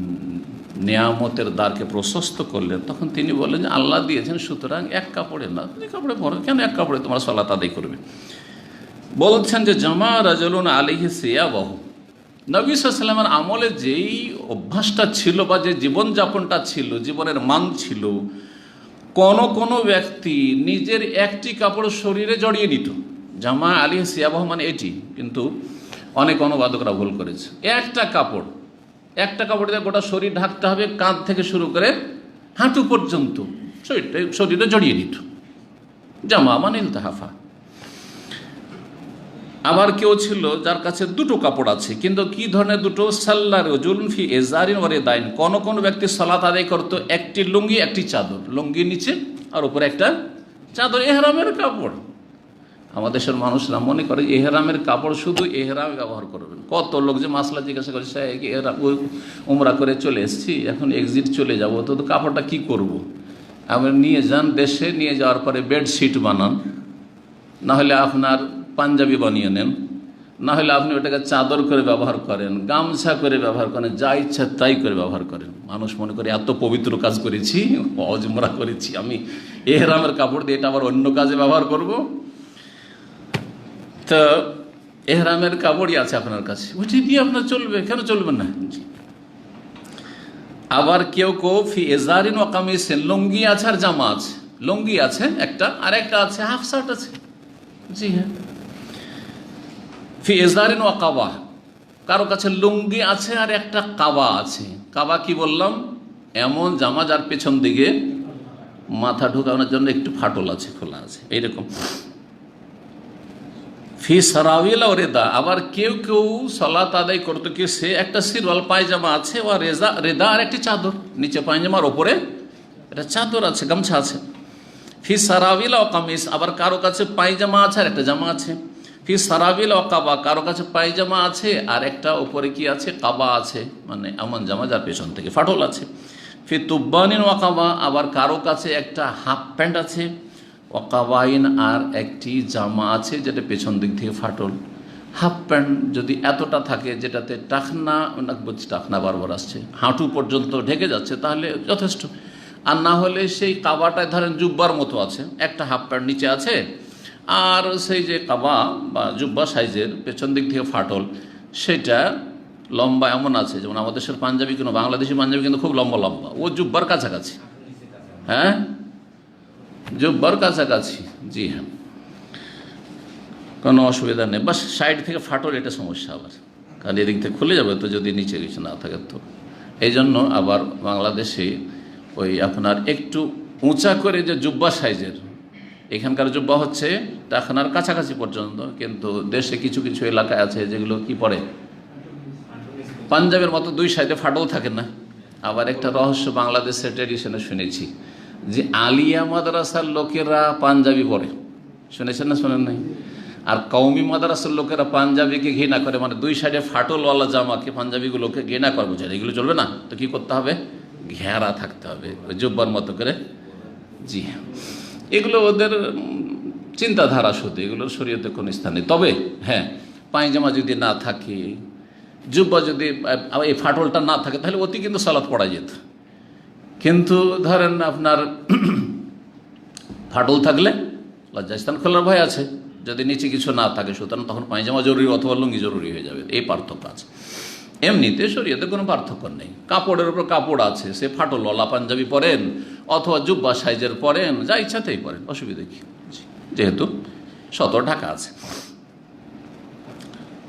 Speaker 1: নিয়ামতের দ্বারকে প্রশস্ত করলেন, তখন তিনি বললেন যে আল্লাহ দিয়েছেন, সুতরাং এক কাপড়ে না, 2 কাপড়ে পরো। কেন এক কাপড়ে তোমার সালাত আদায় করবে? বলছেন যে জামা রাজুলুন আলাইহি সিয়াবাহু। নবী সাল্লাল্লাহু আলাইহি ওয়াসাল্লামের আমলে যেই অভ্যাসটা ছিল বা যে জীবনযাপনটা ছিল, জীবনের মান ছিল, কোন ব্যক্তি নিজের একটি কাপড় শরীরে জড়িয়ে নিত। জামা আলাইহি সিয়াবাহু মানে এটি, কিন্তু অনেক অনুবাদকরা ভুল করেছে। একটা কাপড় দিয়ে গোটা শরীর ঢাকতে হবে, কাঁধ থেকে শুরু করে হাঁটু পর্যন্ত শরীরে জড়িয়ে দিত, জামা মানে ইলতাহাফা। আবার কেউ ছিল যার কাছে দুটো কাপড় আছে, কিন্তু কি ধরনের দুটো? সাল্লার জুলফি এজারিন ওরে দাইন, কোন কোন ব্যক্তি সালাত আদায় করতো একটি লুঙ্গি একটি চাদর, লুঙ্গির নিচে আর উপরে একটা চাদর, এহরামের কাপড়। আমাদের দেশের মানুষরা মনে করে এহরামের কাপড় শুধু এহরামে ব্যবহার করবেন। কত লোক যে মাসলা জিজ্ঞাসা করে, উমরা করে চলে এসেছি, এখন এক্সিট চলে যাবো, তো কাপড়টা কি করব? আপনি নিয়ে যান দেশে, নিয়ে যাওয়ার পরে বেডশিট বানান, না হলে আপনার পাঞ্জাবি বানিয়ে নেন, না হলে আপনি ওটাকে চাদর করে ব্যবহার করেন, গামছা করে ব্যবহার করেন, যা ইচ্ছা তাই করে ব্যবহার করেন। মানুষ মনে করে এত পবিত্র কাজ করেছি, অজমরা করেছি, আমি এহরামের কাপড় দিয়ে এটা আবার অন্য কাজে ব্যবহার করব। তো এহরামের কাপড়ই আছে আপনার কাছে, ওইটি দিয়ে আপনার চলবে, কেন চলবে না? আবার কেউ ফি এজারিন ও কামিসিন, লুঙ্গি আছে আর জামা আছে, লুঙ্গি আছে একটা, আর একটা আছে হাফ শার্ট আছে। জি হ্যাঁ, ফি এজারিন ও কাবা, কারো কাছে লুঙ্গি আছে আর একটা কাবা আছে। কাবা কি বললাম? এমন জামা যার পেছন দিকে মাথা ঢুকানোর জন্য একটু ফাটল আছে, খোলা আছে, এইরকম। ফি সারাবিল ও রেদা, আবার কেউ সালাত আদায় করতো কি সে একটা সিরওয়াল পায়জামা আছে, ও রেদা আর একটি চাদর, নিচে পায়জামার ওপরে একটা চাদর আছে, গামছা আছে। ফি সারাবিল ও কামিজ, আবার কারো কাছে পায়জামা আছে আর একটা জামা আছে। ফি সারাবিল ও কাবা, কারো কাছে পায়জামা আছে আর একটা ওপরে কি আছে? কাবা আছে, মানে এমন জামা যার পেছন থেকে ফাটল আছে। ফি তুব্বানিন ও কাবা, আবার কারো কাছে একটা হাফ প্যান্ট আছে, ওয়াকাবাইন আর একটি জামা আছে যেটা পেছন দিক থেকে ফাটল। হাফ প্যান্ট যদি এতটা থাকে যেটাতে টাকনা বারবার আসছে, হাঁটু পর্যন্ত ঢেকে যাচ্ছে, তাহলে যথেষ্ট। আর না হলে সেই কাবাটায় ধরেন জুব্বার মতো আছে, একটা হাফ প্যান্ট নিচে আছে, আর সেই যে কাবা বা জুব্বা সাইজের পেছন দিক থেকে ফাটল, সেটা লম্বা এমন আছে, যেমন আমাদের দেশের পাঞ্জাবি, কোনো বাংলাদেশি পাঞ্জাবি কিন্তু খুব লম্বা লম্বা, ও জুব্বার কাছাকাছি, হ্যাঁ জুব্বার কাছাকাছি। জি হ্যাঁ, কোনো অসুবিধা নেই, বাস সাইড থেকে ফাটল, এটা সমস্যা। আবার কারণ এদিক থেকে খুলে যাবে তো, যদি নিচে কিছু না থাকে তো। এই জন্য আবার বাংলাদেশে ওই আপনার একটু উঁচা করে যে জুব্বা সাইজের, এখানকার জুব্বা হচ্ছে টাকনার কাছাকাছি পর্যন্ত, কিন্তু দেশে কিছু কিছু এলাকায় আছে যেগুলো কি পড়ে পাঞ্জাবের মতো দুই সাইডে ফাটল থাকে না। আবার একটা রহস্য বাংলাদেশের ট্রেডিশনে শুনেছি যে আলিয়া মাদ্রাসার লোকেরা পাঞ্জাবি পরে, শুনেছেন না শোনেন নাই? আর কওমি মাদ্রাসার লোকেরা পাঞ্জাবিকে ঘৃণা করে, মানে দুই সাইডে ফাটলওয়ালা জামাকে, পাঞ্জাবিগুলোকে ঘৃণা করে, বোঝায় এগুলো চলবে না, তো কি করতে হবে? ঘেরা থাকতে হবে ওই জুব্বার মতো করে। জি হ্যাঁ, এগুলো ওদের চিন্তাধারা, শুধু এগুলোর শরীয়তে কোনো স্থান নেই। তবে হ্যাঁ, পায়জামা যদি না থাকে, জুব্বা যদি এই ফাটলটা না থাকে, তাহলে অতি কিন্তু সালাত পড়া যেত। কিন্তু ধরেন আপনার ফাটল থাকলে লজ্জাস্থান খোলার ভয় আছে, যদি নিচে কিছু না থাকে, সুতরাং তখন পায়জামা জরুরি অথবা লুঙ্গি জরুরি হয়ে যাবে, এই পার্থক্য আছে। এমনিতে শরীয়তে কোনো পার্থক্য নেই, কাপড়ের উপর কাপড় আছে, সে ফাটলওয়ালা পাঞ্জাবি পরেন অথবা জুব্বা সাইজের পরেন, যা ইচ্ছাতেই পরেন, অসুবিধা কি, যেহেতু সতর ঢাকা আছে।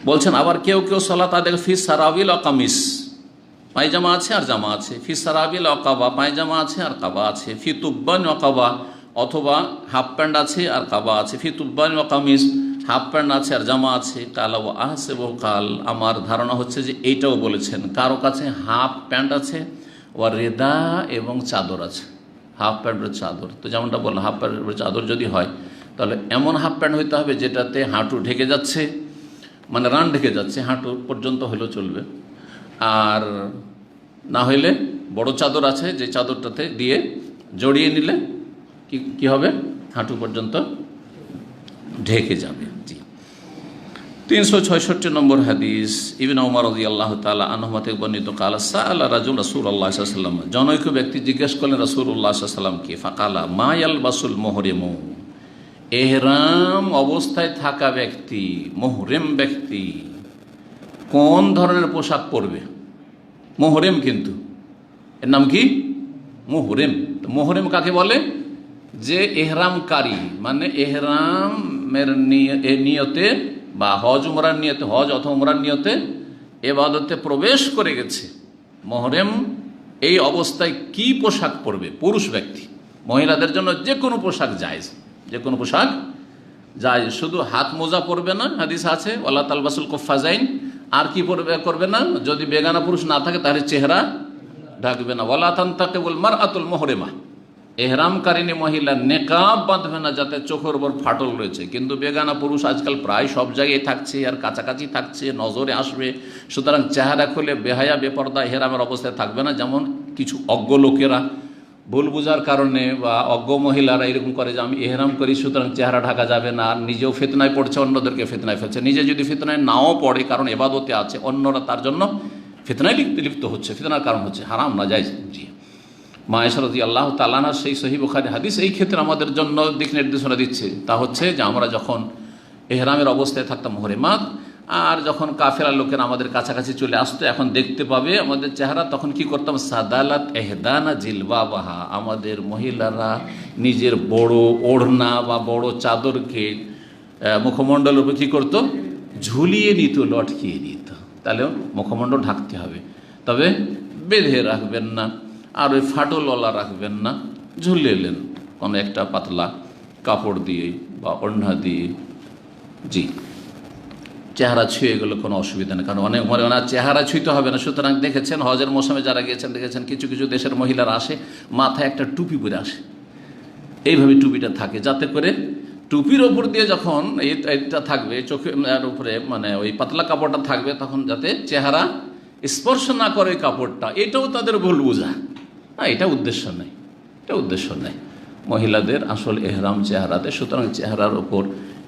Speaker 1: বলছেন আবার কেউ সালাত আদায় ফি সারাবিল ও কামিস, পায়জামা আছে আর জামা আছে। ফি সারাবিল ও কাবা, পায়জামা আছে আর কাবা আছে। ফি তুব্বান ও কাবা, অথবা হাফ প্যান্ট আছে আর কাবা আছে। ফি তুব্বান ও কামিজ, হাফ প্যান্ট আছে আর জামা আছে। কাল ও আহসেব কাল, আমার ধারণা হচ্ছে যে এইটাও বলেছেন, কারো কাছে হাফ প্যান্ট আছে ও রেদা এবং চাদর আছে, হাফ প্যান্টের চাদর। তো যেমনটা বললাম, হাফ প্যান্টের চাদর যদি হয়, তাহলে এমন হাফ প্যান্ট হইতে হবে যেটাতে হাঁটু ঢেকে যাচ্ছে, মানে রান ঢেকে যাচ্ছে, হাঁটু পর্যন্ত হলেও চলবে। আর না হইলে বড় চাদর আছে, যে চাদরটাতে দিয়ে জড়িয়ে নিলে কি হবে? হাঁটু পর্যন্ত ঢেকে যাবে। জি, 366 নম্বর হাদিস, ইবনে ওমর রাদিয়াল্লাহু তাআলা আনহুমা থেকে বর্ণিত, কালা সাআলা রাজুল রাসূলুল্লাহ সাল্লাল্লাহু আলাইহি ওয়াসাল্লাম, জনৈক ব্যক্তি জিজ্ঞেস করলেন রাসূলুল্লাহ সাল্লাল্লাহু আলাইহি ওয়াসাল্লামকে, ফাকালা মা ইয়ালবাসুল মুহরিমু, এহরাম অবস্থায় থাকা ব্যক্তি, মুহরিম ব্যক্তি কোন ধরনের পোশাক পরবে? মুহরিম, কিন্তু এর নাম কি? মুহরিম। মুহরিম কাকে বলে? যে এহরামকারী, মানে এহরামের নিয়তে বা হজ উমরার নিয়তে, হজ অথবা উমরার নিয়তে এবাদতে প্রবেশ করে গেছে, মুহরিম এই অবস্থায় কি পোশাক পরবে? পুরুষ ব্যক্তি, মহিলাদের জন্য যে কোনো পোশাক জায়েজ, যে কোনো পোশাক জায়েজ, শুধু হাত মোজা পরবে না, হাদিস আছে ওয়ালা তালবাসুল কুফাজাইন। আর কি পরবে, করবে না? যদি বেগানা পুরুষ না থাকে তাহলে চেহারা ঢাকবে না। ওয়ালা তানতাকিবুল মারআতুল মুহরিমা, এহরামকারিনী মহিলা নেকাব বাঁধবে না যাতে চোখের উপর ফাটল রয়েছে। কিন্তু বেগানা পুরুষ আজকাল প্রায় সব জায়গায় থাকছে আর কাছাকাছি থাকছে, নজরে আসবে, সুতরাং চেহারা খুলে বেহায়া বেপর্দা এহরামের অবস্থায় থাকবে না। যেমন কিছু অজ্ঞ লোকেরা ভুল বুঝার কারণে বা অজ্ঞ মহিলারা এরকম করে যে আমি এহরাম করি সুতরাং চেহারা ঢাকা যাবে না, আর নিজেও ফিতনায় পড়ছে, অন্যদেরকে ফিতনায় ফেলছে। নিজে যদি ফিতনায় নাও পড়ে কারণ এবাদতে আছে, অন্যরা তার জন্য ফিতনায় লিপ্ত হচ্ছে, ফিতনার কারণ হচ্ছে, হারাম না যায়। জি, মা আয়েশা রাদিয়াল্লাহু তাআলা আনহা সেই সহিহ বুখারী হাদিস এই ক্ষেত্রে আমাদের জন্য দিক নির্দেশনা দিচ্ছে। তা হচ্ছে যে আমরা যখন এহরামের অবস্থায় থাকতাম মুহরিমাত, আর যখন কাফেরা লোকেরা আমাদের কাছাকাছি চলে আসতো, এখন দেখতে পাবে আমাদের চেহারা, তখন কি করতাম? সাদালাত এহদানা জিলবাবাহা, আমাদের মহিলারা নিজের বড় ওড়না বা বড় চাদরকে মুখমণ্ডলের উপর কী করতো? ঝুলিয়ে নিত, লটকিয়ে নিত। তাহলে মুখমণ্ডল ঢাকতে হবে, তবে বেঁধে রাখবেন না, আর ওই ফাটলওয়ালা রাখবেন না, ঝুলিয়েলেন কোনো একটা পাতলা কাপড় দিয়ে বা ওড়না দিয়ে। জি, চেহারা ছুঁয়ে গেলে কোনো অসুবিধা নেই, কারণ অনেক মনে হয় চেহারা ছুঁইতে হবে না। সুতরাং দেখেছেন হজের মৌসুমে যারা গিয়েছেন দেখেছেন কিছু কিছু দেশের মহিলারা আসে, মাথায় একটা টুপি পরে আসে, এইভাবে টুপিটা থাকে, যাতে করে টুপির ওপর দিয়ে যখন এইটা থাকবে চোখের উপরে, মানে ওই পাতলা কাপড়টা থাকবে, তখন যাতে চেহারা স্পর্শ না করে ওই কাপড়টা। এটাও তাদের ভুল বোঝা, না, এটা উদ্দেশ্য নেই, এটা উদ্দেশ্য নেই। মহিলাদের আসল এহরাম চেহারাতে, সুতরাং চেহারার ওপর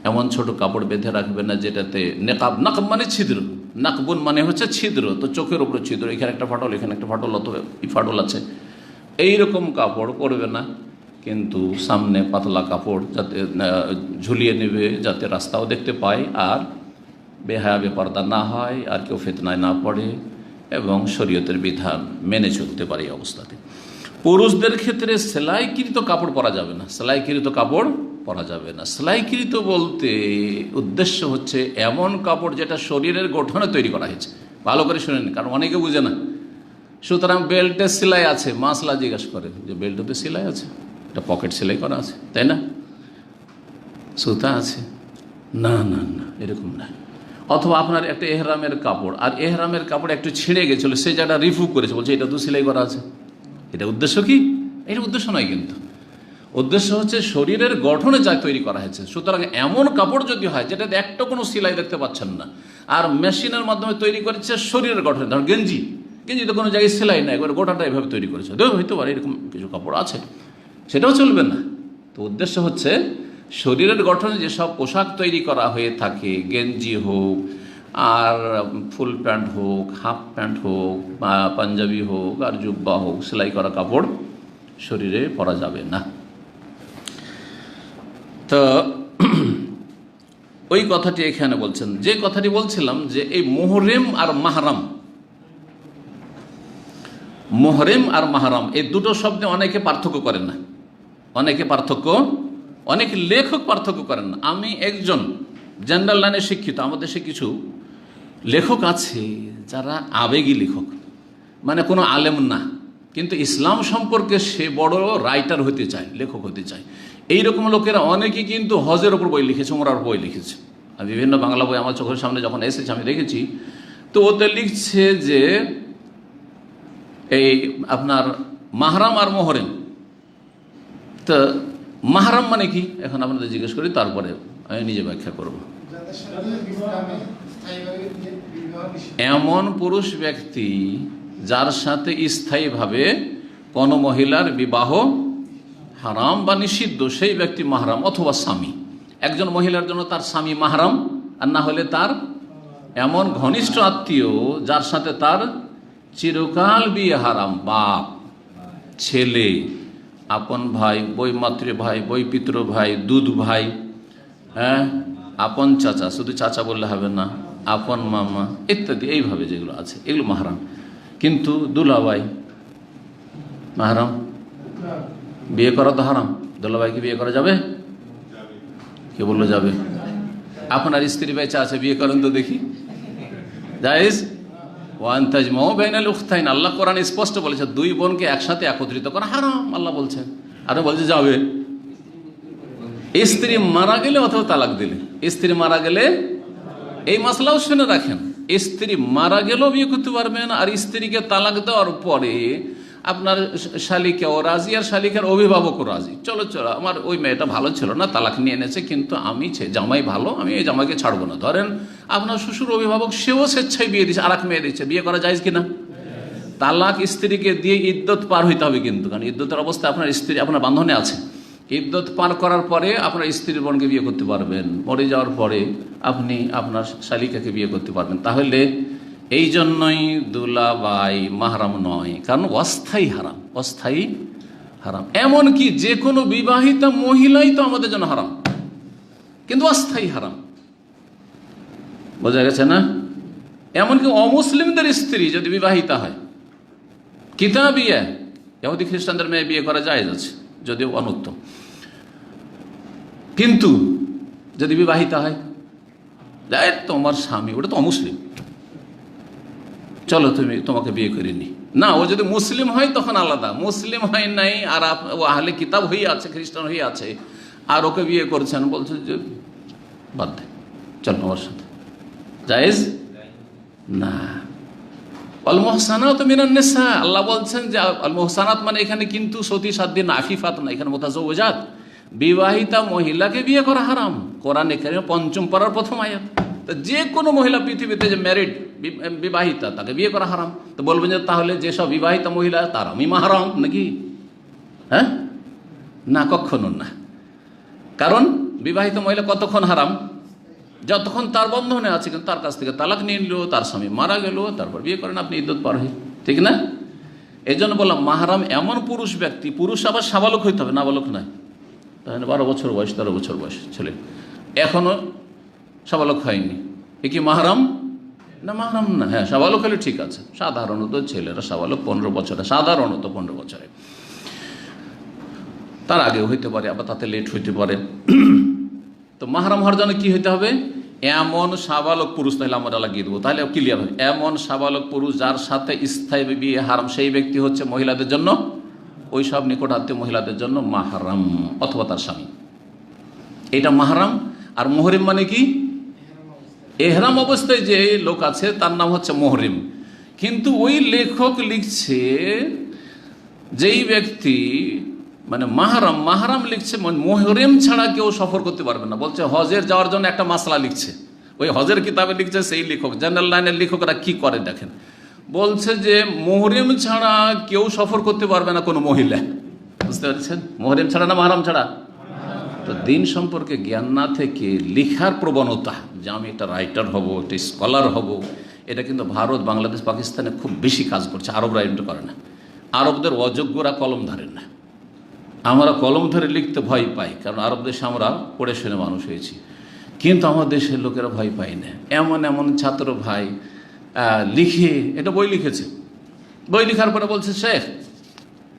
Speaker 1: এমন ছোট কাপড় বেঁধে রাখবেন না যেটাতে নেকাব, নাকব মানে ছিদ্র, নাকবুন মানে হচ্ছে ছিদ্র, তো চোখের উপর ছিদ্র, এখানে একটা ফাটল, এখানে একটা ফাটল, অথবা এই ফাটল আছে, এইরকম কাপড় পরবে না। কিন্তু সামনে পাতলা কাপড় যাতে ঝুলিয়ে নেবে, যাতে রাস্তাও দেখতে পায়, আর বেহায়া বেপর্দা না হয়, আর কেউ ফিতনায় না পড়ে, এবং শরীয়তের বিধান মেনে চলতে পারে এই অবস্থাতে। পুরুষদের ক্ষেত্রে সেলাইকৃত কাপড় পরা যাবে না, সেলাইকৃত কাপড় পরা যাবে না। সেলাইকৃত বলতে উদ্দেশ্য হচ্ছে এমন কাপড় যেটা শরীরের গঠনে তৈরি করা হয়েছে। ভালো করে শুনেন, কারণ অনেকে বুঝে না। সুতরাং বেল্টের সেলাই আছে, মাসলা জিজ্ঞাসা করে যে বেল্টে সেলাই আছে, এটা পকেট সেলাই করা আছে, তাই না? সুতা আছে, না না না, এরকম না। অথবা আপনার একটা এহরামের কাপড়, আর এহরামের কাপড় একটু ছিঁড়ে গেছিলো, সে যেটা রিফু করেছে, বলছে এটা তো সেলাই করা আছে। এটা উদ্দেশ্য কি? এটা উদ্দেশ্য নয়, কিন্তু উদ্দেশ্য হচ্ছে শরীরের গঠনে যা তৈরি করা হয়েছে। সুতরাং এমন কাপড় যদি হয় যেটাতে একটা কোনো সেলাই দেখতে পাচ্ছেন না, আর মেশিনের মাধ্যমে তৈরি করেছে শরীরের গঠনে, ধর গেঞ্জি, গেঞ্জিতে কোনো জায়গায় সেলাই নাই, একবার গোটাটা এভাবে তৈরি করেছে, হইতে পারে এরকম কিছু কাপড় আছে, সেটাও চলবে না। তো উদ্দেশ্য হচ্ছে শরীরের গঠনে যেসব পোশাক তৈরি করা হয়ে থাকে, গেঞ্জি হোক, আর ফুল প্যান্ট হোক, হাফ প্যান্ট হোক, বা পাঞ্জাবি হোক, আর জুব্বা হোক, সেলাই করা কাপড় শরীরে পরা যাবে না। তো ওই কথাটি এখানে বলছেন, যে কথাটি বলছিলাম যে এই মুহরিম আর মাহরাম, মুহরিম আর মাহরাম এই দুটো শব্দে অনেকে পার্থক্য করেন না, অনেক লেখক পার্থক্য করেন না। আমি একজন জেনারেল লাইনে শিক্ষিত, আমাদের দেশে কিছু লেখক আছে যারা আবেগী লেখক, মানে কোনো আলেম না, কিন্তু ইসলাম সম্পর্কে সে বড় রাইটার হতে চায়, লেখক হতে চায়। এইরকম লোকেরা অনেকেই কিন্তু হজের ওপর বই লিখেছে, উমরার বই লিখেছে। আর বিভিন্ন বাংলা বই আমার চোখের সামনে যখন এসেছে আমি দেখেছি, তো ওতে লিখছে যে এই আপনার মাহরাম আর মুহরিম। তো মাহরাম মানে কি এখন আপনাদের জিজ্ঞেস করি, তারপরে আমি নিজে ব্যাখ্যা করব। এমন পুরুষ ব্যক্তি যার সাথে স্থায়ীভাবে কোনো মহিলার বিবাহ হারাম বা নিষিদ্ধ, সেই ব্যক্তি মাহরাম, অথবা স্বামী। একজন মহিলার জন্য তার স্বামী মাহরাম, আর না হলে তার এমন ঘনিষ্ঠ আত্মীয় যার সাথে তার চিরকাল বিয়ে হারাম, বাপ, ছেলে, আপন ভাই, বৈমাতৃ ভাই, বৈপিত্র ভাই, দুধ ভাই, হ্যাঁ, আপন চাচা, শুধু চাচা বললে হবে না, আপন মামা ইত্যাদি, এইভাবে যেগুলো আছে এগুলো মাহরাম। কিন্তু দুলাভাই মাহরাম, বিয়ে করা তো হারাম। দুলাভাইকে বিয়ে করা যাবে? কে বললো যাবে? আপনার স্ত্রী বেঁচে আছে, বিয়ে করেন তো দেখি। জায়েজ? ওয়ান তাজমাউ বাইনাল উখতাইন, আল্লাহ কোরআন স্পষ্ট বলেছে দুই বোনকে একসাথে একত্রিত করা হারাম। আল্লাহ বলছেন, আর বলছে যাবে স্ত্রী মারা গেলে অথবা তালাক দিলে। স্ত্রী মারা গেলে, এই মাসলাও শুনে রাখেন, স্ত্রী মারা গেলেও বিয়ে করতে পারবেন, আর স্ত্রীকে তালাক দেওয়ার পরে আপনার শালিকাও রাজি আর শালিকার অভিভাবকও রাজি। চলো চলো, আমার ওই মেয়েটা ভালো ছিল না, তালাক নিয়ে এনেছে, কিন্তু আমি জামাই ভালো, আমি এই জামাইকে ছাড়বো না। ধরেন আপনার শ্বশুর অভিভাবক, সেও স্বেচ্ছায় বিয়ে দিচ্ছে, আর এক মেয়ে দিচ্ছে, বিয়ে করা যায় কিনা? তালাক স্ত্রীকে দিয়ে ইদ্যত পার হইতে হবে কিন্তু, কারণ ইদ্যতের অবস্থায় আপনার স্ত্রী আপনার বান্ধনে আছে। ইদ্যত পার করার পরে আপনার স্ত্রীর বোনকে বিয়ে করতে পারবেন, মরে যাওয়ার পরে আপনি আপনার শালিকাকে বিয়ে করতে পারবেন। তাহলে এই জন্যই দুলাভাই মাহরাম নয়, কারণ অস্থায়ী হারাম, অস্থায়ী হারাম। এমনকি যে কোনো বিবাহিতা মহিলাই তো আমাদের জন্য হারাম, কিন্তু অস্থায়ী হারাম। বোঝা গেছে না? এমনকি অমুসলিমদের স্ত্রী যদি বিবাহিতা হয়, কিতাবিয়া ইহুদি খ্রিস্টানদের মেয়ে বিয়ে করা জায়েজ আছে, যদিও অনুত্তম, কিন্তু যদি বিবাহিতা হয়, তোমার স্বামী ওটা তো অমুসলিম, চলো তোমাকে বিয়ে করিনি না। ও যদি মুসলিম হয় তখন আলাদা, মুসলিম হয় নাই আর ও আহলে কিতাব হয়ে আছে, খ্রিস্টান হয়ে আছে, আর ওকে বিয়ে করছেন, বলছে যে বাদ দে, চল আমার সাথে, জায়েজ না। আল মুহসানাত মিনান নিসা, আল্লাহ বলছেন যে আল মুহসানাত মানে এখানে কিন্তু সতী সাধ্যী না, আফিফাত না, এখানে মুতাজাওয়াজাত, বিবাহিতা মহিলাকে বিয়ে করা হারাম। কোরআনে কারিমে ৫ম পারার প্রথম আয়াত। তো যে কোনো মহিলা পৃথিবীতে যে ম্যারিড বিবাহিতা, তাকে বিয়ে করা হারাম। তো বলবেন যে তাহলে যেসব বিবাহিতা মহিলা তার আমি মাহারাম নাকি? হ্যাঁ, না, কখনো না। কারণ বিবাহিত মহিলা কতক্ষণ হারাম? যতক্ষণ তার বন্ধনে আছে, কিন্তু তার কাছ থেকে তালাক নিয়ে নিল, তার স্বামী মারা গেল, তারপর বিয়ে করেন আপনি, ইদ্যত পার হয়ে, ঠিক না? এই জন্য বললাম মাহারাম এমন পুরুষ ব্যক্তি, পুরুষ আবার সাবালক হইতে হবে, নাবালক নয়। তাহলে 12 বছর বয়স, 13 বছর বয়স ছেলে এখনো সাবালক হয়নি, এ কি মাহারাম? না, মাহারাম না। হ্যাঁ, সাবালক হলে ঠিক আছে। সাধারণত ছেলেরা সাবালক 15 বছরে, সাধারণত 15 বছরে, তার আগেও হইতে পারে, আবার তাতে লেট হইতে পারে। তো মাহারাম হওয়ার জন্য কি হইতে হবে? এমন সাবালক পুরুষ, তাহলে আমরা লাগিয়ে দেবো, তাহলে ক্লিয়ার হবে। এমন সাবালক পুরুষ যার সাথে স্থায়ী বিয়ে হারাম, সেই ব্যক্তি হচ্ছে মহিলাদের জন্য, ওই সব নিকটাত্মীয় মহিলাদের জন্য মাহারাম, অথবা তার স্বামী, এটা মাহারাম। আর মুহরিম মানে কি? এহরাম অবস্থায় যে লোক আছে তার নাম হচ্ছে মুহরিম। কিন্তু ওই লেখক লিখছে যেই ব্যক্তি মানে মাহারাম, মাহারাম লিখছে মুহরিম ছাড়া কেউ সফর করতে পারবে না। বলছে হজের যাওয়ার জন্য একটা মাসলা লিখছে, ওই হজের কিতাবে লিখছে সেই লেখক। জেনারেল লাইনের লেখকরা কি করে দেখেন, বলছে যে মুহরিম ছাড়া কেউ সফর করতে পারবে না কোনো মহিলা। বুঝতে পারছেন? মুহরিম ছাড়া না মাহারাম ছাড়া? তো দিন সম্পর্কে জ্ঞান না থেকে লেখার প্রবণতা, যে আমি একটা রাইটার হব, একটা স্কলার হব, এটা কিন্তু ভারত, বাংলাদেশ, পাকিস্তানে খুব বেশি কাজ করছে। আরবরা এটা করে না। আরবদের অযোগ্যরা কলম ধরেন না, আমরা কলম ধরে লিখতে ভয় পাই, কারণ আরব দেশে আমরা পড়ে শুনে মানুষ হয়েছি। কিন্তু আমার দেশের লোকেরা ভয় পায় না। এমন এমন ছাত্র ভাই লিখে, এটা বই লিখেছে, বই লেখার পরে বলছে শেখ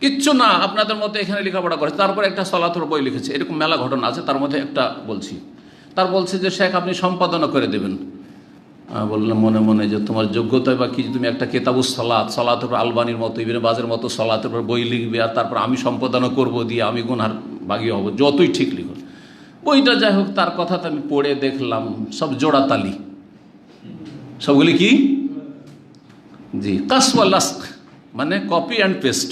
Speaker 1: কিচ্ছু না, আপনাদের মতো এখানে লেখাপড়া করে, তারপরে একটা সলাতের বই লিখেছে। এরকম মেলা ঘটনা আছে, তার মধ্যে একটা বলছি। তার বলছে যে শেখ আপনি সম্পাদনা করে দেবেন। বললাম মনে মনে যে তোমার যোগ্যতা বা কি, তুমি একটা কেতাবুস সলাতের উপর আলবানির মতো, ইবনে বাজের মতো সলাতের উপর বই লিখবে, আর তারপর আমি সম্পাদনা করব, দিয়ে আমি গুনহার ভাগী হব, যতই ঠিক লিখো। বইটা যাই হোক, তার কথাটা আমি পড়ে দেখলাম সব জোড়াতালি, সবগুলি কি জি কাসওয়ালাস্ক, মানে কপি অ্যান্ড পেস্ট।